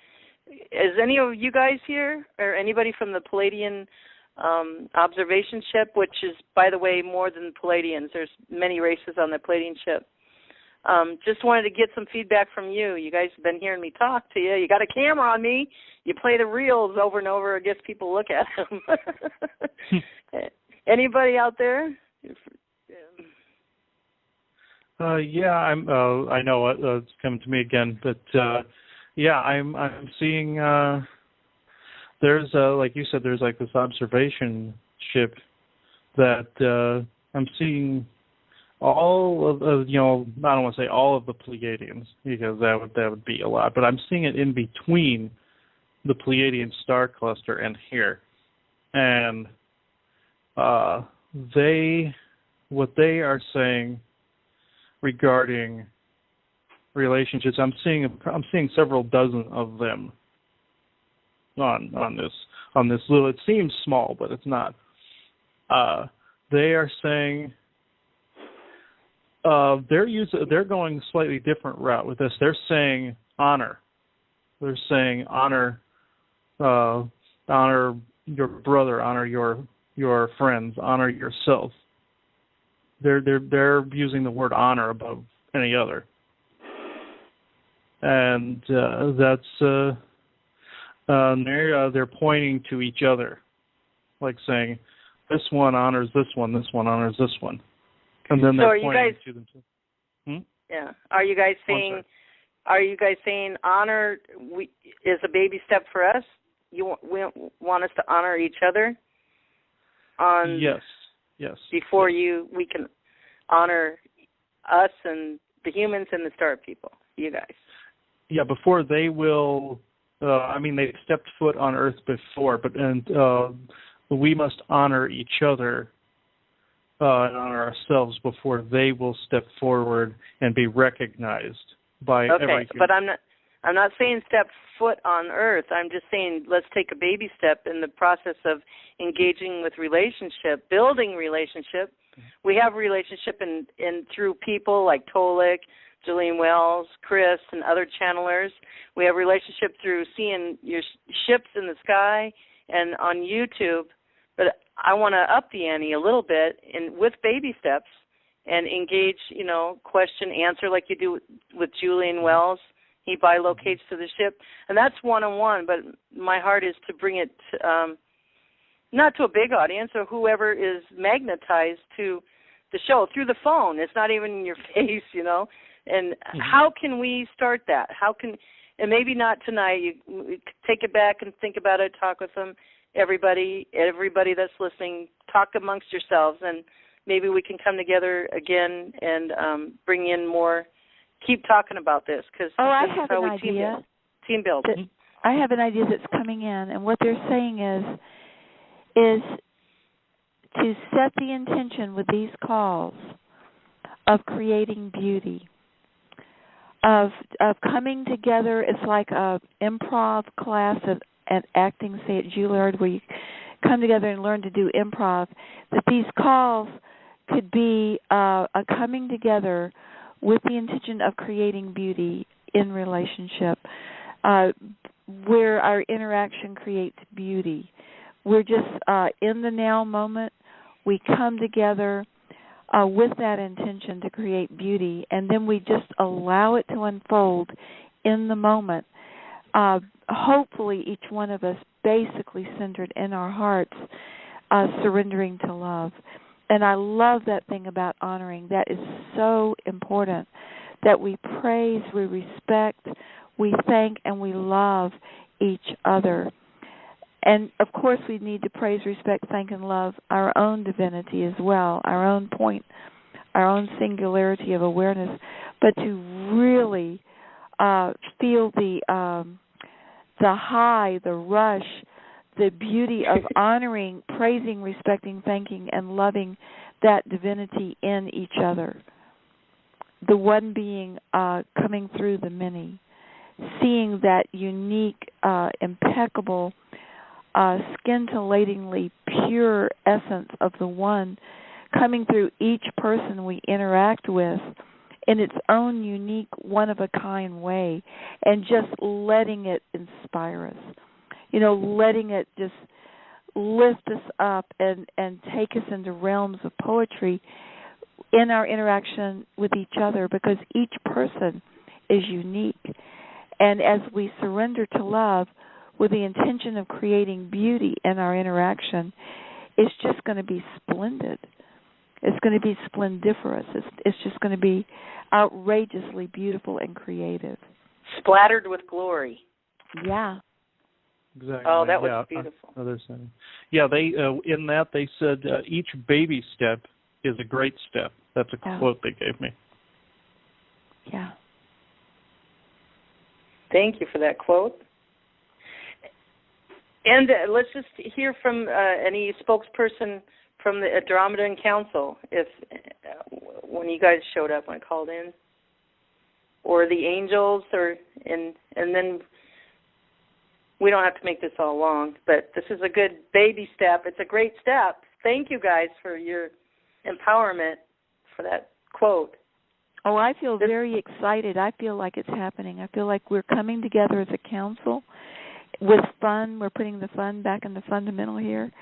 Is any of you guys here, or anybody from the Palladian observation ship, which is, by the way, more than Palladians. There's many races on the Palladian ship. Just wanted to get some feedback from you. You guys have been hearing me talk to you. You got a camera on me. You play the reels over and over. I guess people look at them. Anybody out there? Yeah, I know it's coming to me again, but yeah, I'm seeing. There's like you said, there's like this observation ship that I'm seeing all of I don't want to say all of the Pleiadians, because that would be a lot, but I'm seeing it in between the Pleiadian star cluster and here, and what they are saying regarding relationships, I'm seeing several dozen of them on this little. It seems small, but it's not. They are saying they're going a slightly different route with this. They're saying honor. They're saying honor your brother, honor your friends, honor yourself. They're using the word honor above any other. And that's they're pointing to each other, like saying, this one honors this one honors this one, and then they're pointing to themselves. Yeah. Are you guys saying honor is a baby step for us? We want us to honor each other. Yes. Before we can honor us and the humans and the star people. You guys. Yeah, before they will. They've stepped foot on Earth before, but we must honor each other and honor ourselves before they will step forward and be recognized by every human. But I'm not saying step foot on Earth. I'm just saying let's take a baby step in the process of engaging with relationship, building relationship. We have relationship in through people like Tole, Julian Wells, Chris, and other channelers. We have relationship through seeing your ships in the sky and on YouTube. But I want to up the ante a little bit with baby steps and engage, question, answer like you do with Julian Wells. He bilocates to the ship. And that's one-on-one, but my heart is to bring it not to a big audience or whoever is magnetized to the show through the phone. It's not even in your face, And how can we start that? And maybe not tonight. You take it back and think about it, talk with them, everybody that's listening, talk amongst yourselves, and maybe we can come together again and bring in more, keep talking about this, because I have an idea. Team build. I have an idea that's coming in, and what they're saying is to set the intention with these calls of creating beauty, of coming together. It's like a improv class at acting, say at Juilliard, where you come together and learn to do improv. That these calls could be a coming together with the intention of creating beauty in relationship, where our interaction creates beauty. We're just in the now moment. We come together with that intention to create beauty, and then we just allow it to unfold in the moment. Hopefully each one of us basically centered in our hearts, surrendering to love. And I love that thing about honoring. That is so important, that we praise, we respect, we thank, and we love each other. And, of course, we need to praise, respect, thank, and love our own divinity as well, our own point, our own singularity of awareness, but to really feel the high, the rush, the beauty of honoring, praising, respecting, thanking, and loving that divinity in each other. The one being coming through the many, seeing that unique, impeccable, scintillatingly pure essence of the one coming through each person we interact with in its own unique, one-of-a-kind way, and just letting it inspire us. You know, letting it just lift us up and take us into realms of poetry in our interaction with each other, because each person is unique. And as we surrender to love with the intention of creating beauty in our interaction, it's just going to be splendid. It's going to be splendiferous. It's just going to be outrageously beautiful and creative. Splattered with glory. Yeah. Exactly. Oh, that was beautiful. Yeah, they in that they said each baby step is a great step. That's a quote they gave me. Yeah. Thank you for that quote. And let's just hear from any spokesperson from the Andromedan Council, if when you guys showed up when I called in, or the angels, and then we don't have to make this all long, but this is a good baby step. It's a great step. Thank you guys for your empowerment for that quote. Oh, I feel very excited. I feel like it's happening. I feel like we're coming together as a council with fun. We're putting the fun back in the fundamental here,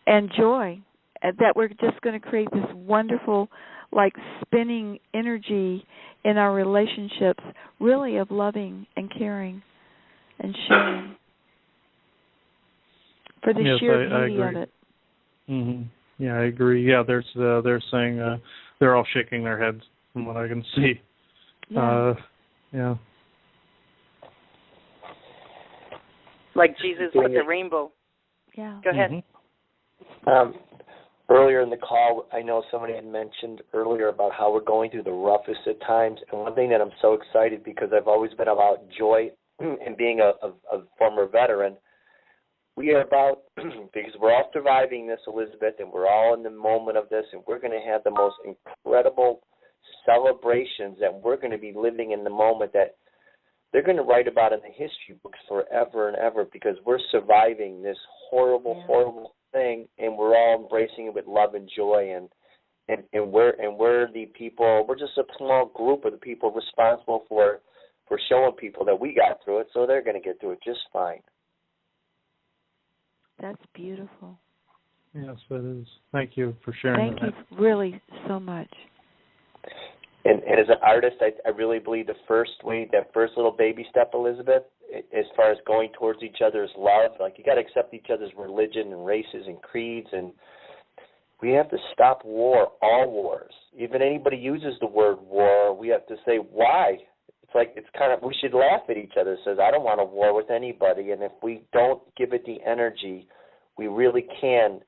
and joy, that we're just going to create this wonderful, like, spinning energy in our relationships, really of loving and caring and sharing for the sheer beauty of it. Mm-hmm. Yeah, I agree. Yeah, they're saying they're all shaking their heads from what I can see. Yeah. Yeah. Like Jesus with the rainbow. Yeah. Go ahead. Mm-hmm. Earlier in the call, I know somebody had mentioned earlier about how we're going through the roughest at times. And one thing that I'm so excited, because I've always been about joy and being a former veteran, we are about, because we're all surviving this, Elizabeth, and we're all in the moment of this, and we're going to have the most incredible celebrations that we're going to be living in the moment that they're going to write about in the history books forever and ever, because we're surviving this horrible, horrible thing, and we're all embracing it with love and joy, and we're the people. We're just a small group of the people responsible for showing people that we got through it, so they're going to get through it just fine. That's beautiful. Yes, it is. Thank you for sharing that. Thank you really so much. And as an artist, I really believe that first little baby step, Elizabeth, as far as going towards each other's love, like you got to accept each other's religion and races and creeds, and we have to stop war, all wars. Even anybody uses the word war, we have to say why. It's kind of, we should laugh at each other. It says, I don't want a war with anybody, and if we don't give it the energy, we really can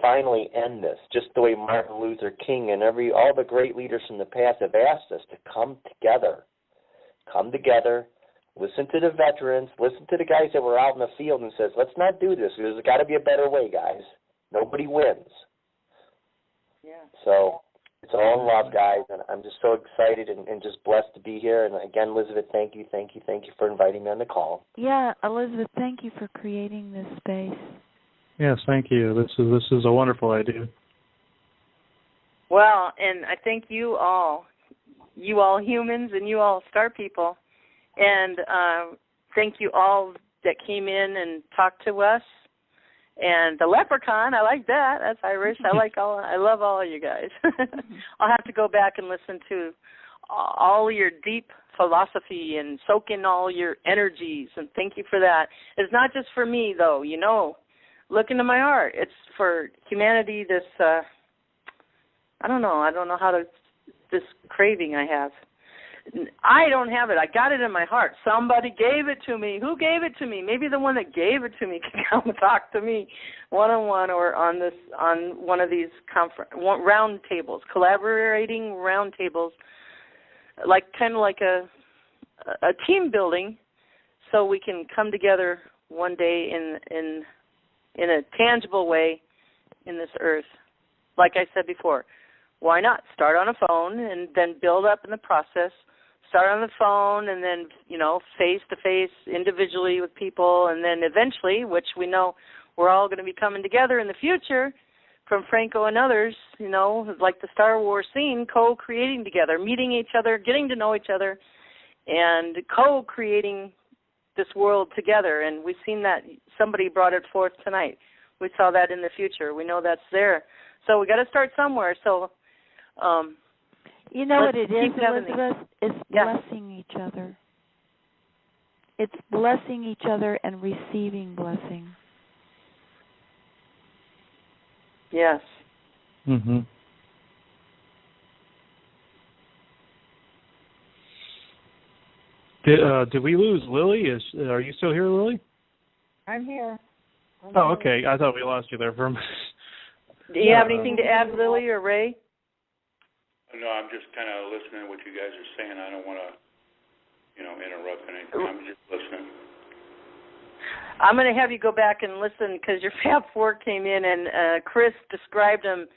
finally end this, just the way Martin Luther King and all the great leaders from the past have asked us to come together, listen to the veterans, listen to the guys that were out in the field and says, let's not do this. There's got to be a better way, guys. Nobody wins. Yeah. So It's all in love, guys, and I'm just so excited and just blessed to be here. And again, Elizabeth, thank you for inviting me on the call. Yeah, Elizabeth, thank you for creating this space. Yes, thank you. This is a wonderful idea. Well, and I thank you all humans and you all star people, and thank you all that came in and talked to us. And the leprechaun, I like that. That's Irish. I love all of you guys. I'll have to go back and listen to all your deep philosophy and soak in all your energies, and thank you for that. It's not just for me, though, Look into my heart. It's for humanity, this, I don't know this craving I have. I don't have it. I got it in my heart. Somebody gave it to me. Who gave it to me? Maybe the one that gave it to me can come and talk to me one-on-one or on one of these round tables, collaborating round tables, kind of like a team building, so we can come together one day in a tangible way in this earth. Like I said before, why not start on a phone and then build up in the process? Start on the phone and then, face-to-face individually with people, and then eventually, which we know we're all going to be coming together in the future from Franco and others, like the Star Wars scene, co-creating together, meeting each other, getting to know each other, and co-creating this world together. And we've seen that. Somebody brought it forth tonight. We saw that in the future. We know that's there. So we got to start somewhere. So, you know what it is, Elizabeth? It's blessing each other. It's blessing each other and receiving blessing. Yes. Mhm. Did we lose Lily? Are you still here, Lily? I'm here. Okay. I thought we lost you there for a minute. Do you have anything to add, Lily or Ray? No, I'm just kind of listening to what you guys are saying. I don't want to, interrupt anything. I'm just listening. I'm going to have you go back and listen because your Fab Four came in and Chris described him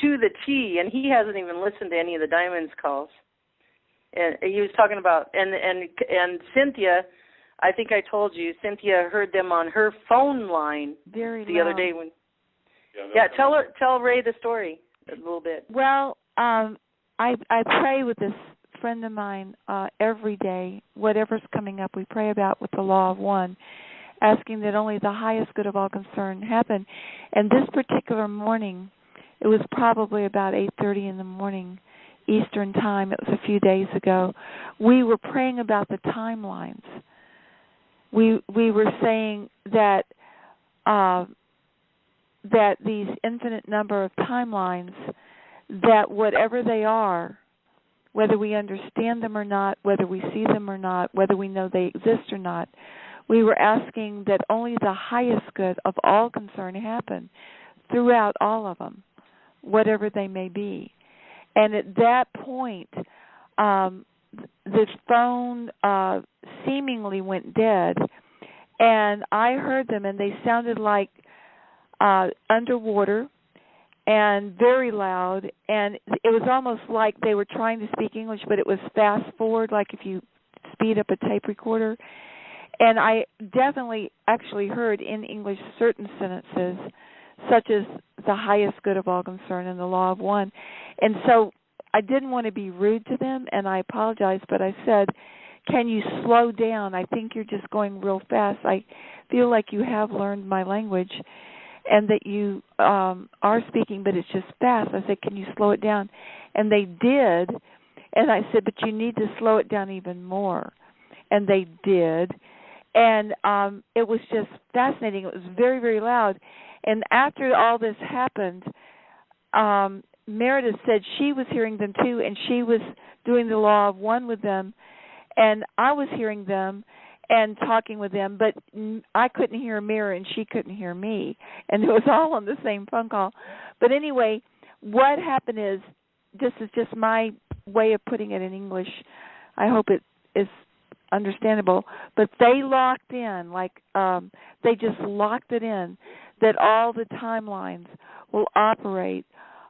to the T, and he hasn't even listened to any of the Diamonds calls. And he was talking about and Cynthia. I think I told you Cynthia heard them on her phone line the other day when. Yeah, tell Ray the story a little bit. Well, I pray with this friend of mine every day. Whatever's coming up, we pray about with the law of one, asking that only the highest good of all concerned happen. And this particular morning, it was probably about 8:30 in the morning, Eastern time. It was a few days ago. We were praying about the timelines. We were saying that that these infinite number of timelines, that whatever they are, whether we understand them or not, whether we see them or not, whether we know they exist or not, we were asking that only the highest good of all concern happen throughout all of them, whatever they may be. And at that point, the phone seemingly went dead, and I heard them, and they sounded like underwater and very loud, and it was almost like they were trying to speak English, but it was fast forward, like if you speed up a tape recorder. And I definitely actually heard in English certain sentences, such as the highest good of all concern and the law of one. And so I didn't want to be rude to them, and I apologized, but I said, can you slow down? I think you're just going real fast. I feel like you have learned my language and that you are speaking, but it's just fast. I said, can you slow it down? And they did. And I said, but you need to slow it down even more. And they did. And it was just fascinating. It was very, very loud. And after all this happened, Meredith said she was hearing them too, and she was doing the law of one with them. And I was hearing them and talking with them, but I couldn't hear Mira and she couldn't hear me. And it was all on the same phone call. But anyway, what happened is, this is just my way of putting it in English. I hope it is understandable. But they locked in, they just locked it in, that all the timelines will operate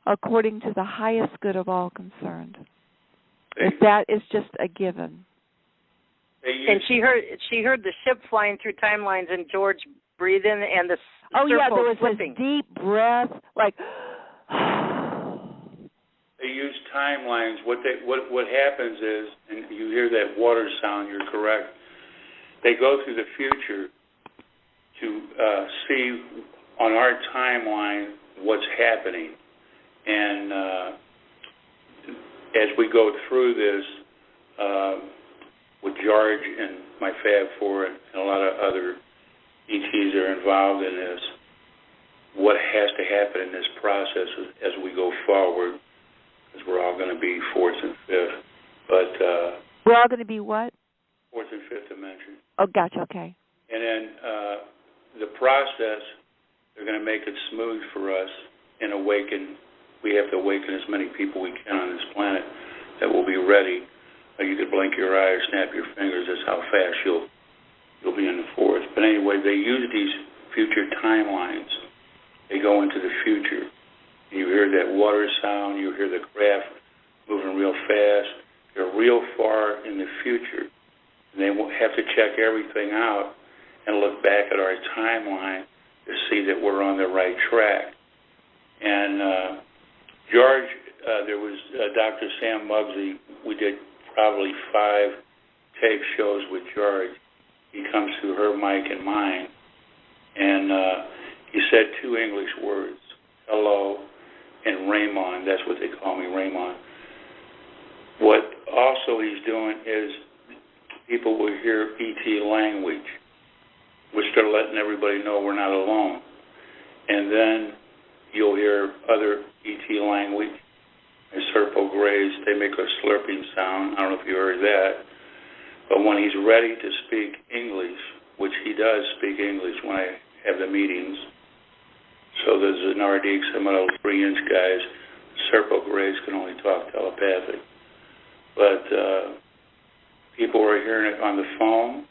according to the highest good of all concerned. If that is just a given. And she heard the ship flying through timelines and George breathing and the there was flipping. this deep breath, like. They use timelines. What happens is, and you hear that water sound. You're correct. They go through the future to see on our timeline what's happening, and as we go through this. With George and my Fab Four and a lot of other ETs are involved in this, what has to happen in this process as we go forward, because we're all going to be fourth and fifth. But we're all going to be what? Fourth and fifth dimension. Oh, gotcha, okay. And then the process, they're going to make it smooth for us and awaken. We have to awaken as many people we can on this planet that will be ready. You could blink your eye or snap your fingers. That's how fast you'll be in the fourth. But anyway, they use these future timelines. They go into the future. You hear that water sound. You hear the craft moving real fast. They're real far in the future. And they will have to check everything out and look back at our timeline to see that we're on the right track. And George, there was Dr. Sam Muggsy. We did probably 5 tape shows with George. He comes through her mic and mine, and he said 2 English words, hello and Raymond. That's what they call me, Raymond. What also he's doing is people will hear ET language, which they're letting everybody know we're not alone. And then you'll hear other ET language. Serpo Grays, they make a slurping sound. I don't know if you heard that. But when he's ready to speak English, which he does speak English when I have the meetings, so there's an RD, some of those 3-inch guys, Serpo Grays can only talk telepathic. But people are hearing it on the phone,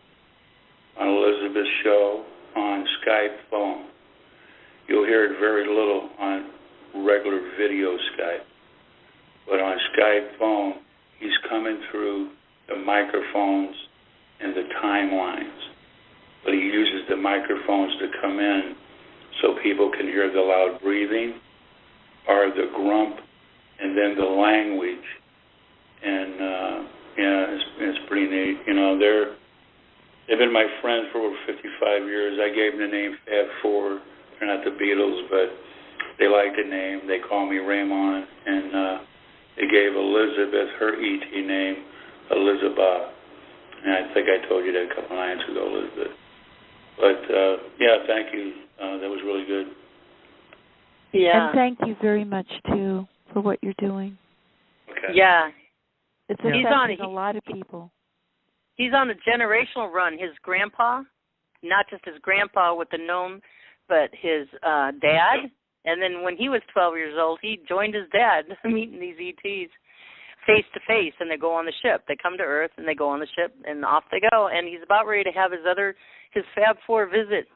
on Elizabeth's show, on Skype phone. You'll hear it very little on regular video Skype. But on Skype phone, he's coming through the microphones and the timelines. But he uses the microphones to come in so people can hear the loud breathing or the grump and then the language. And, it's pretty neat. You know, they've been my friends for over 55 years. I gave them the name Fab Four. They're not the Beatles, but they like the name. They call me Raymond. And, they gave Elizabeth her ET name, Elizabeth. And I think I told you that a couple nights ago, Elizabeth. But, thank you. That was really good. Yeah. And thank you very much, too, for what you're doing. Okay. Yeah. It's affecting a lot of people. He's on a generational run. His grandpa, not just his grandpa with the gnome, but his dad. And then when he was 12 years old, he joined his dad meeting these ETs face to face, and they go on the ship. They come to Earth, and they go on the ship, and off they go. And he's about ready to have his Fab Four visit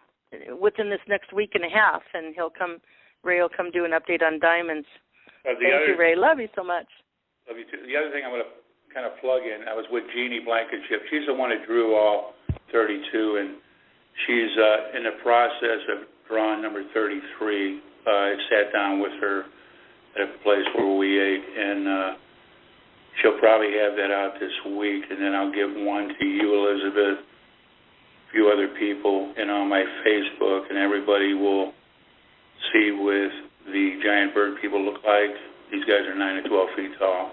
within this next week and a half, and Ray will come do an update on diamonds. Thank you, Ray. Love you so much. Love you too. The other thing I'm going to kind of plug in, I was with Jeannie Blankenship. She's the one that drew all 32, and she's in the process of drawing number 33. I sat down with her at a place where we ate, and she'll probably have that out this week, and then I'll give one to you, Elizabeth, a few other people, and on my Facebook, and everybody will see what the giant bird people look like. These guys are 9 to 12 feet tall,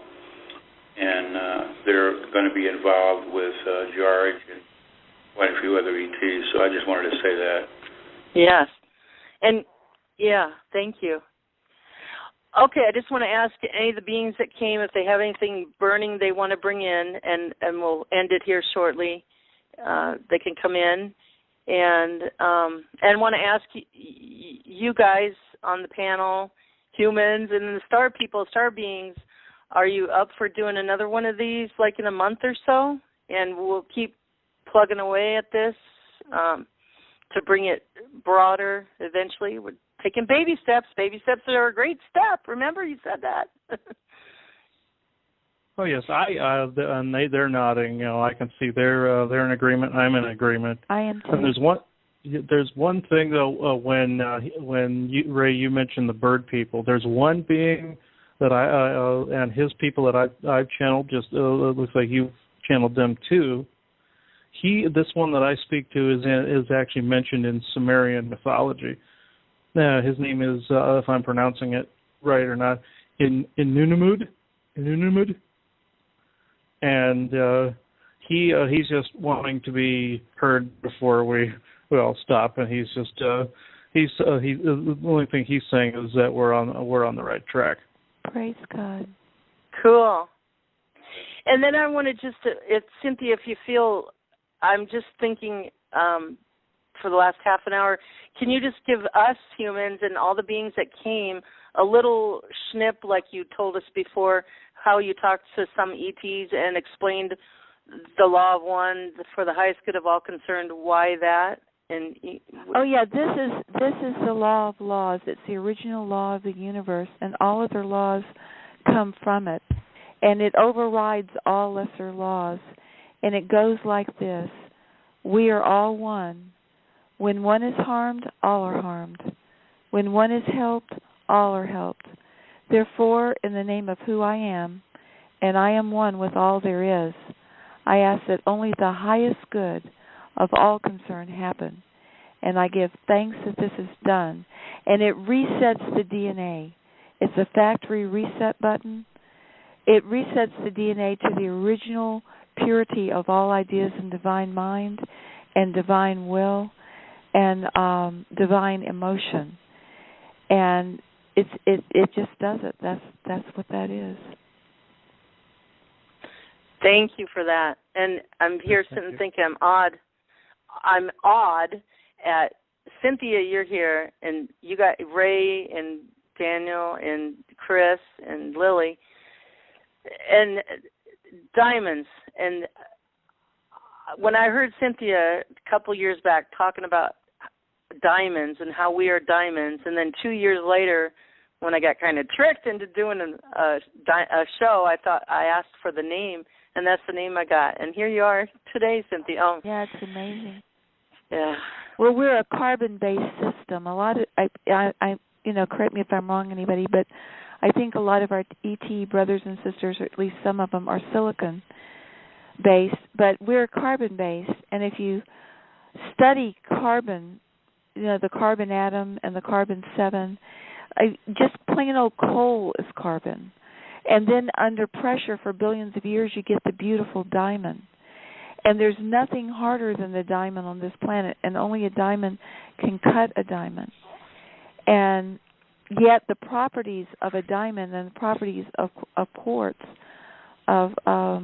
and they're going to be involved with George and quite a few other ETs, so I just wanted to say that. Yes. And yeah, thank you. Okay, I just want to ask any of the beings that came if they have anything burning they want to bring in, and we'll end it here shortly. They can come in, and want to ask you guys on the panel, humans and the star people, star beings, are you up for doing another one of these like in a month or so? And we'll keep plugging away at this to bring it broader eventually. We're taking baby steps. Baby steps are a great step. Remember, you said that. Oh yes, and they're nodding. You know, I can see they're in agreement. I'm in agreement. I am too. And there's one thing though, when Ray, you mentioned the bird people. There's one being that I and his people that I've channeled. Just it looks like you've channeled them too. This one that I speak to is actually mentioned in Sumerian mythology. His name is, if I'm pronouncing it right or not, Inunumud. And he's just wanting to be heard before we all stop. And he's just the only thing he's saying is that we're on the right track. Praise God. Cool. And then I wanted Cynthia, if you feel, I'm just thinking for the last half an hour, can you just give us humans and all the beings that came a little snip like you told us before, how you talked to some ETs and explained the law of one for the highest good of all concerned, why that? And oh yeah, this is the law of laws. It's the original law of the universe, and all other laws come from it. And it overrides all lesser laws. And it goes like this. We are all one. When one is harmed, all are harmed. When one is helped, all are helped. Therefore, in the name of who I am, and I am one with all there is, I ask that only the highest good of all concern happen. And I give thanks that this is done. And it resets the DNA. It's a factory reset button. It resets the DNA to the original purity of all ideas in divine mind and divine will and divine emotion. And it just does it. That's what that is. Thank you for that. And I'm here sitting thinking I'm awed at Cynthia, you're here, and you got Ray and Daniel and Chris and Lily and diamonds. And when I heard Cynthia a couple years back talking about diamonds and how we are diamonds, and then 2 years later when I got kind of tricked into doing a show, I asked for the name, and that's the name I got. And here you are today, Cynthia. Oh, yeah, it's amazing. Yeah. Well, we're a carbon-based system. A lot of I correct me if I'm wrong, anybody, but I think a lot of our ET brothers and sisters, or at least some of them, are silicon-based, but we're carbon-based. And if you study carbon, the carbon atom and the carbon-7, just plain old coal is carbon. And then under pressure for billions of years, you get the beautiful diamond. And there's nothing harder than the diamond on this planet, and only a diamond can cut a diamond. And yet the properties of a diamond and the properties of quartz are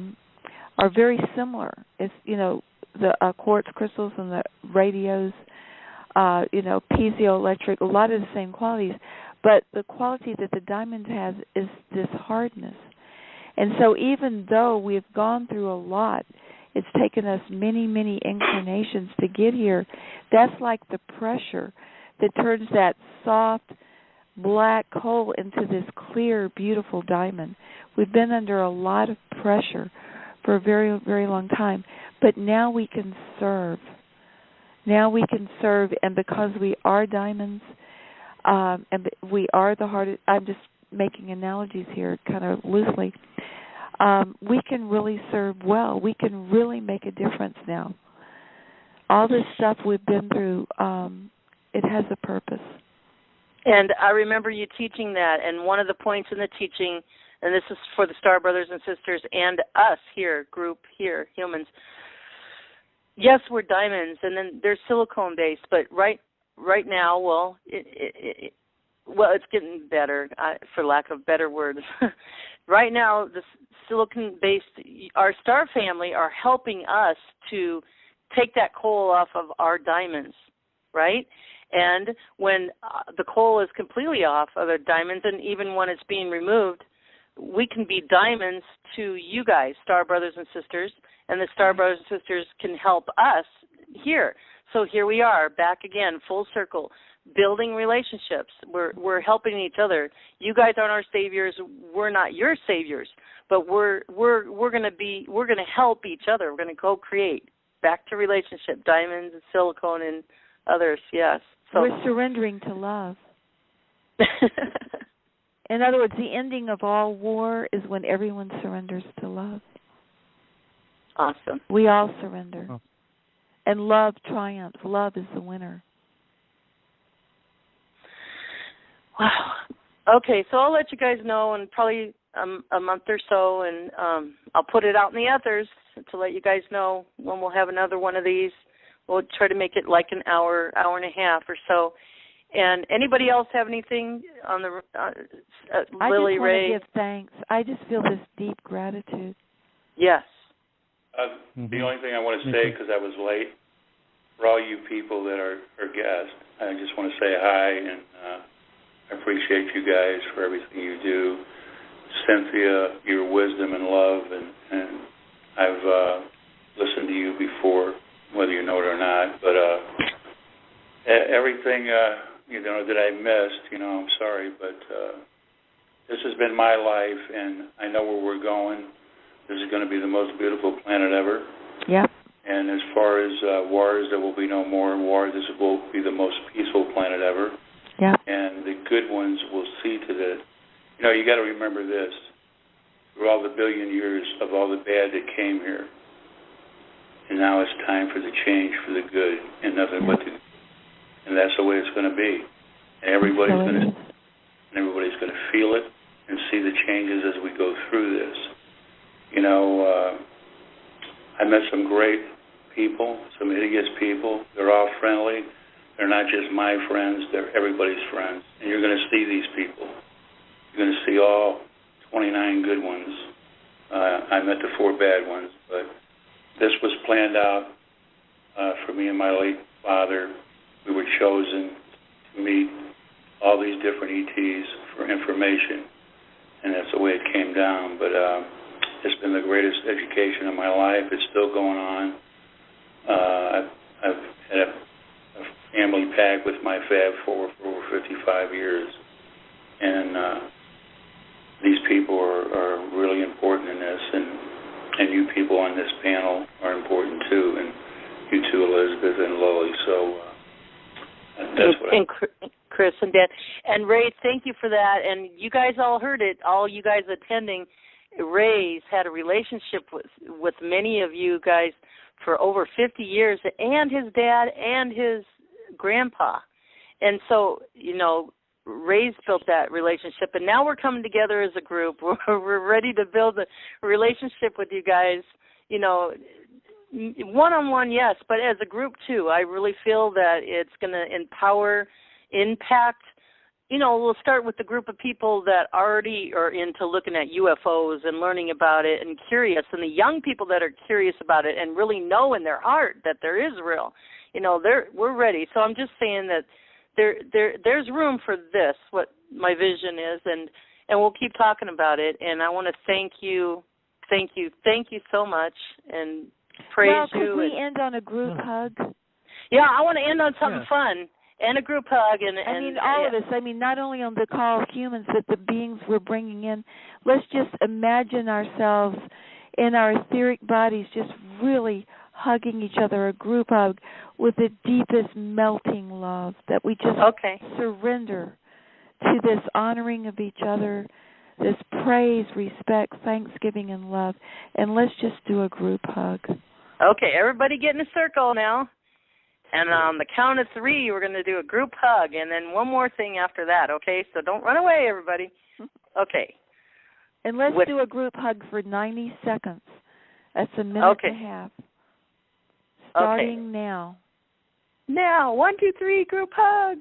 very similar. It's, the quartz crystals and the radios, piezoelectric, a lot of the same qualities. But the quality that the diamond has is this hardness. And so even though we've gone through a lot, it's taken us many, many incarnations to get here. That's like the pressure that turns that soft black coal into this clear, beautiful diamond. We've been under a lot of pressure for a very, very long time. But now we can serve. Now we can serve, and because we are diamonds, and we are the hardest, I'm just making analogies here kind of loosely, we can really serve well. We can really make a difference now. All this stuff we've been through, it has a purpose. And I remember you teaching that, and one of the points in the teaching, and this is for the Star Brothers and Sisters and us here, group here, humans, yes, we're diamonds, and then they're silicone-based, but right now, it's getting better, for lack of better words. Right now, the silicon-based, our star family are helping us to take that coal off of our diamonds, right? And when the coal is completely off of the diamonds, and even when it's being removed, we can be diamonds to you guys, Star Brothers and Sisters, and the Star Brothers and Sisters can help us here. So here we are, back again, full circle, building relationships. We're helping each other. You guys aren't our saviors. We're not your saviors, but we're going to help each other. We're going to co-create. Back to relationship, diamonds and silicone and others. Yes. So we're surrendering to love. In other words, the ending of all war is when everyone surrenders to love. Awesome. We all surrender. Oh. And love triumphs. Love is the winner. Wow. Okay, so I'll let you guys know in probably a month or so, and I'll put it out in the ethers to let you guys know when we'll have another one of these. We'll try to make it like an hour and a half or so. And anybody else have anything on the Lily Ray? I just want to give thanks. I just feel this deep gratitude. Yes. The only thing I want to say, because I was late, for all you people that are guests, I just want to say hi, and I appreciate you guys for everything you do. Cynthia, your wisdom and love, and I've listened to you before, whether you know it or not, but everything that I missed, I'm sorry, but this has been my life, and I know where we're going. This is going to be the most beautiful planet ever. Yeah. And as far as wars, there will be no more war. This will be the most peaceful planet ever. Yeah. And the good ones will see to that. You got to remember this. Through all the billion years of all the bad that came here, and now it's time for the change for the good, and nothing but the good. And that's the way it's going to be. And everybody's going to feel it and see the changes as we go through this. I met some great people, some hideous people. They're all friendly. They're not just my friends. They're everybody's friends. And you're going to see these people. You're going to see all 29 good ones. I met the 4 bad ones. But this was planned out for me and my late father. We were chosen to meet all these different ETs for information. And that's the way it came down. But it's been the greatest education of my life. It's still going on. I've had a family pack with my Fab Four for over 55 years. And these people are really important in this. And you people on this panel are important too. And you too, Elizabeth and Lily. So that's what and Chris and Dan. And Ray, thank you for that. And you guys all heard it, all you guys attending. Ray's had a relationship with many of you guys for over 50 years, and his dad and his grandpa. And so, Ray's built that relationship, and now we're coming together as a group. We're ready to build a relationship with you guys, one-on-one, yes, but as a group, too. I really feel that it's going to empower, impact. We'll start with the group of people that already are into looking at UFOs and learning about it and curious, and the young people that are curious about it and really know in their heart that there is real. We're ready. So I'm just saying that there's room for this, what my vision is, and we'll keep talking about it. And I want to thank you so much, and praise you. Well, could we end on a group hug? Yeah, I want to end on something fun. And a group hug. All of us. Not only on the call humans, but the beings we're bringing in. Let's just imagine ourselves in our etheric bodies just really hugging each other, a group hug with the deepest melting love that we just surrender to this honoring of each other, this praise, respect, thanksgiving, and love. And let's just do a group hug. Okay, everybody get in a circle now. And on the count of 3, we're going to do a group hug, and then one more thing after that, okay? So don't run away, everybody. Okay. And let's do a group hug for 90 seconds. That's a minute and a half. Starting now. Now, 1, 2, 3, group hug.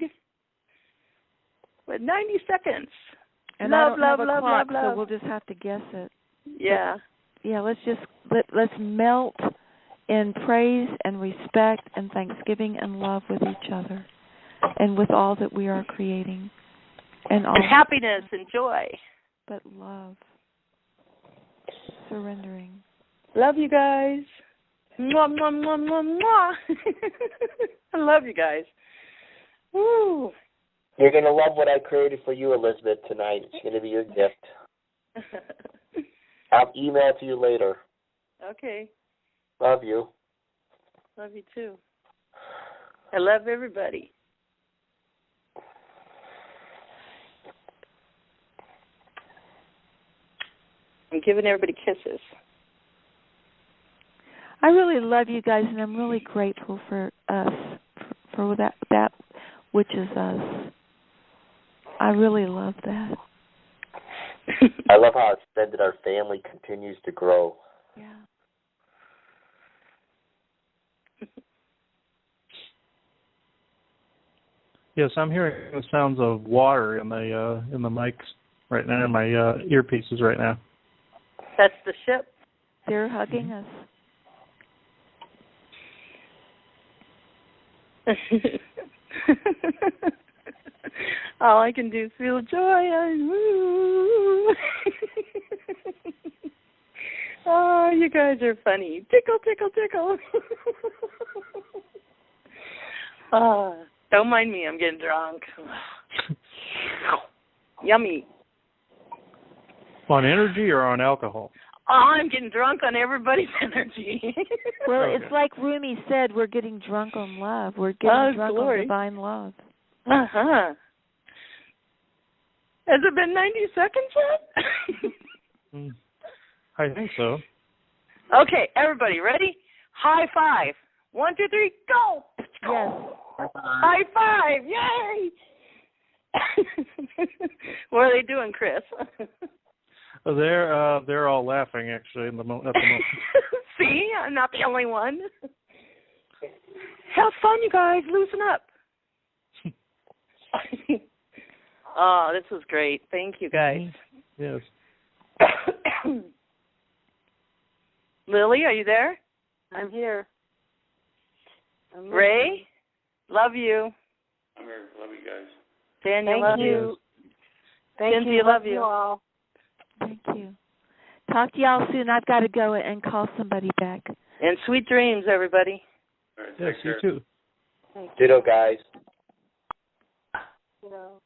With 90 seconds. And I don't have a clock, so we'll just have to guess it. Yeah. But, let's melt in praise and respect and thanksgiving and love with each other and with all that we are creating. And happiness and joy. But love. Surrendering. Love you guys. Mwah, mwah, mwah, mwah, mwah. I love you guys. Woo! You're going to love what I created for you, Elizabeth, tonight. It's going to be your gift. I'll email it to you later. Okay. Love you. Love you too. I love everybody. I'm giving everybody kisses. I really love you guys, and I'm really grateful for us, for that which is us. I really love that. I love how it's said that our family continues to grow. Yeah. Yes, I'm hearing the sounds of water in the mics right now, in my earpieces right now. That's the ship. They're hugging us. All I can do is feel joy. Woo. Oh, you guys are funny. Tickle, tickle, tickle. Don't mind me. I'm getting drunk. Yummy. On energy or on alcohol? Oh, I'm getting drunk on everybody's energy. Well, it's like Rumi said, we're getting drunk on love. We're getting drunk glory. on divine love. Uh-huh. Has it been 90 seconds yet? I think so. Okay, everybody, ready? High five. 1, 2, 3, go! Yes. High five! Yay! What are they doing, Chris? They're all laughing actually at the moment. See, I'm not the only one. Have fun, you guys. Loosen up. Oh, this was great. Thank you, guys. Yes. Lily, are you there? I'm here. Ray, love you. I'm here. Love you guys. Daniel, Thank love you. Thank Cynthia, you. love you. All. Thank you. Talk to y'all soon. I've got to go and call somebody back. And sweet dreams, everybody. All right, Yes, take you care. too. Ditto, guys. You know.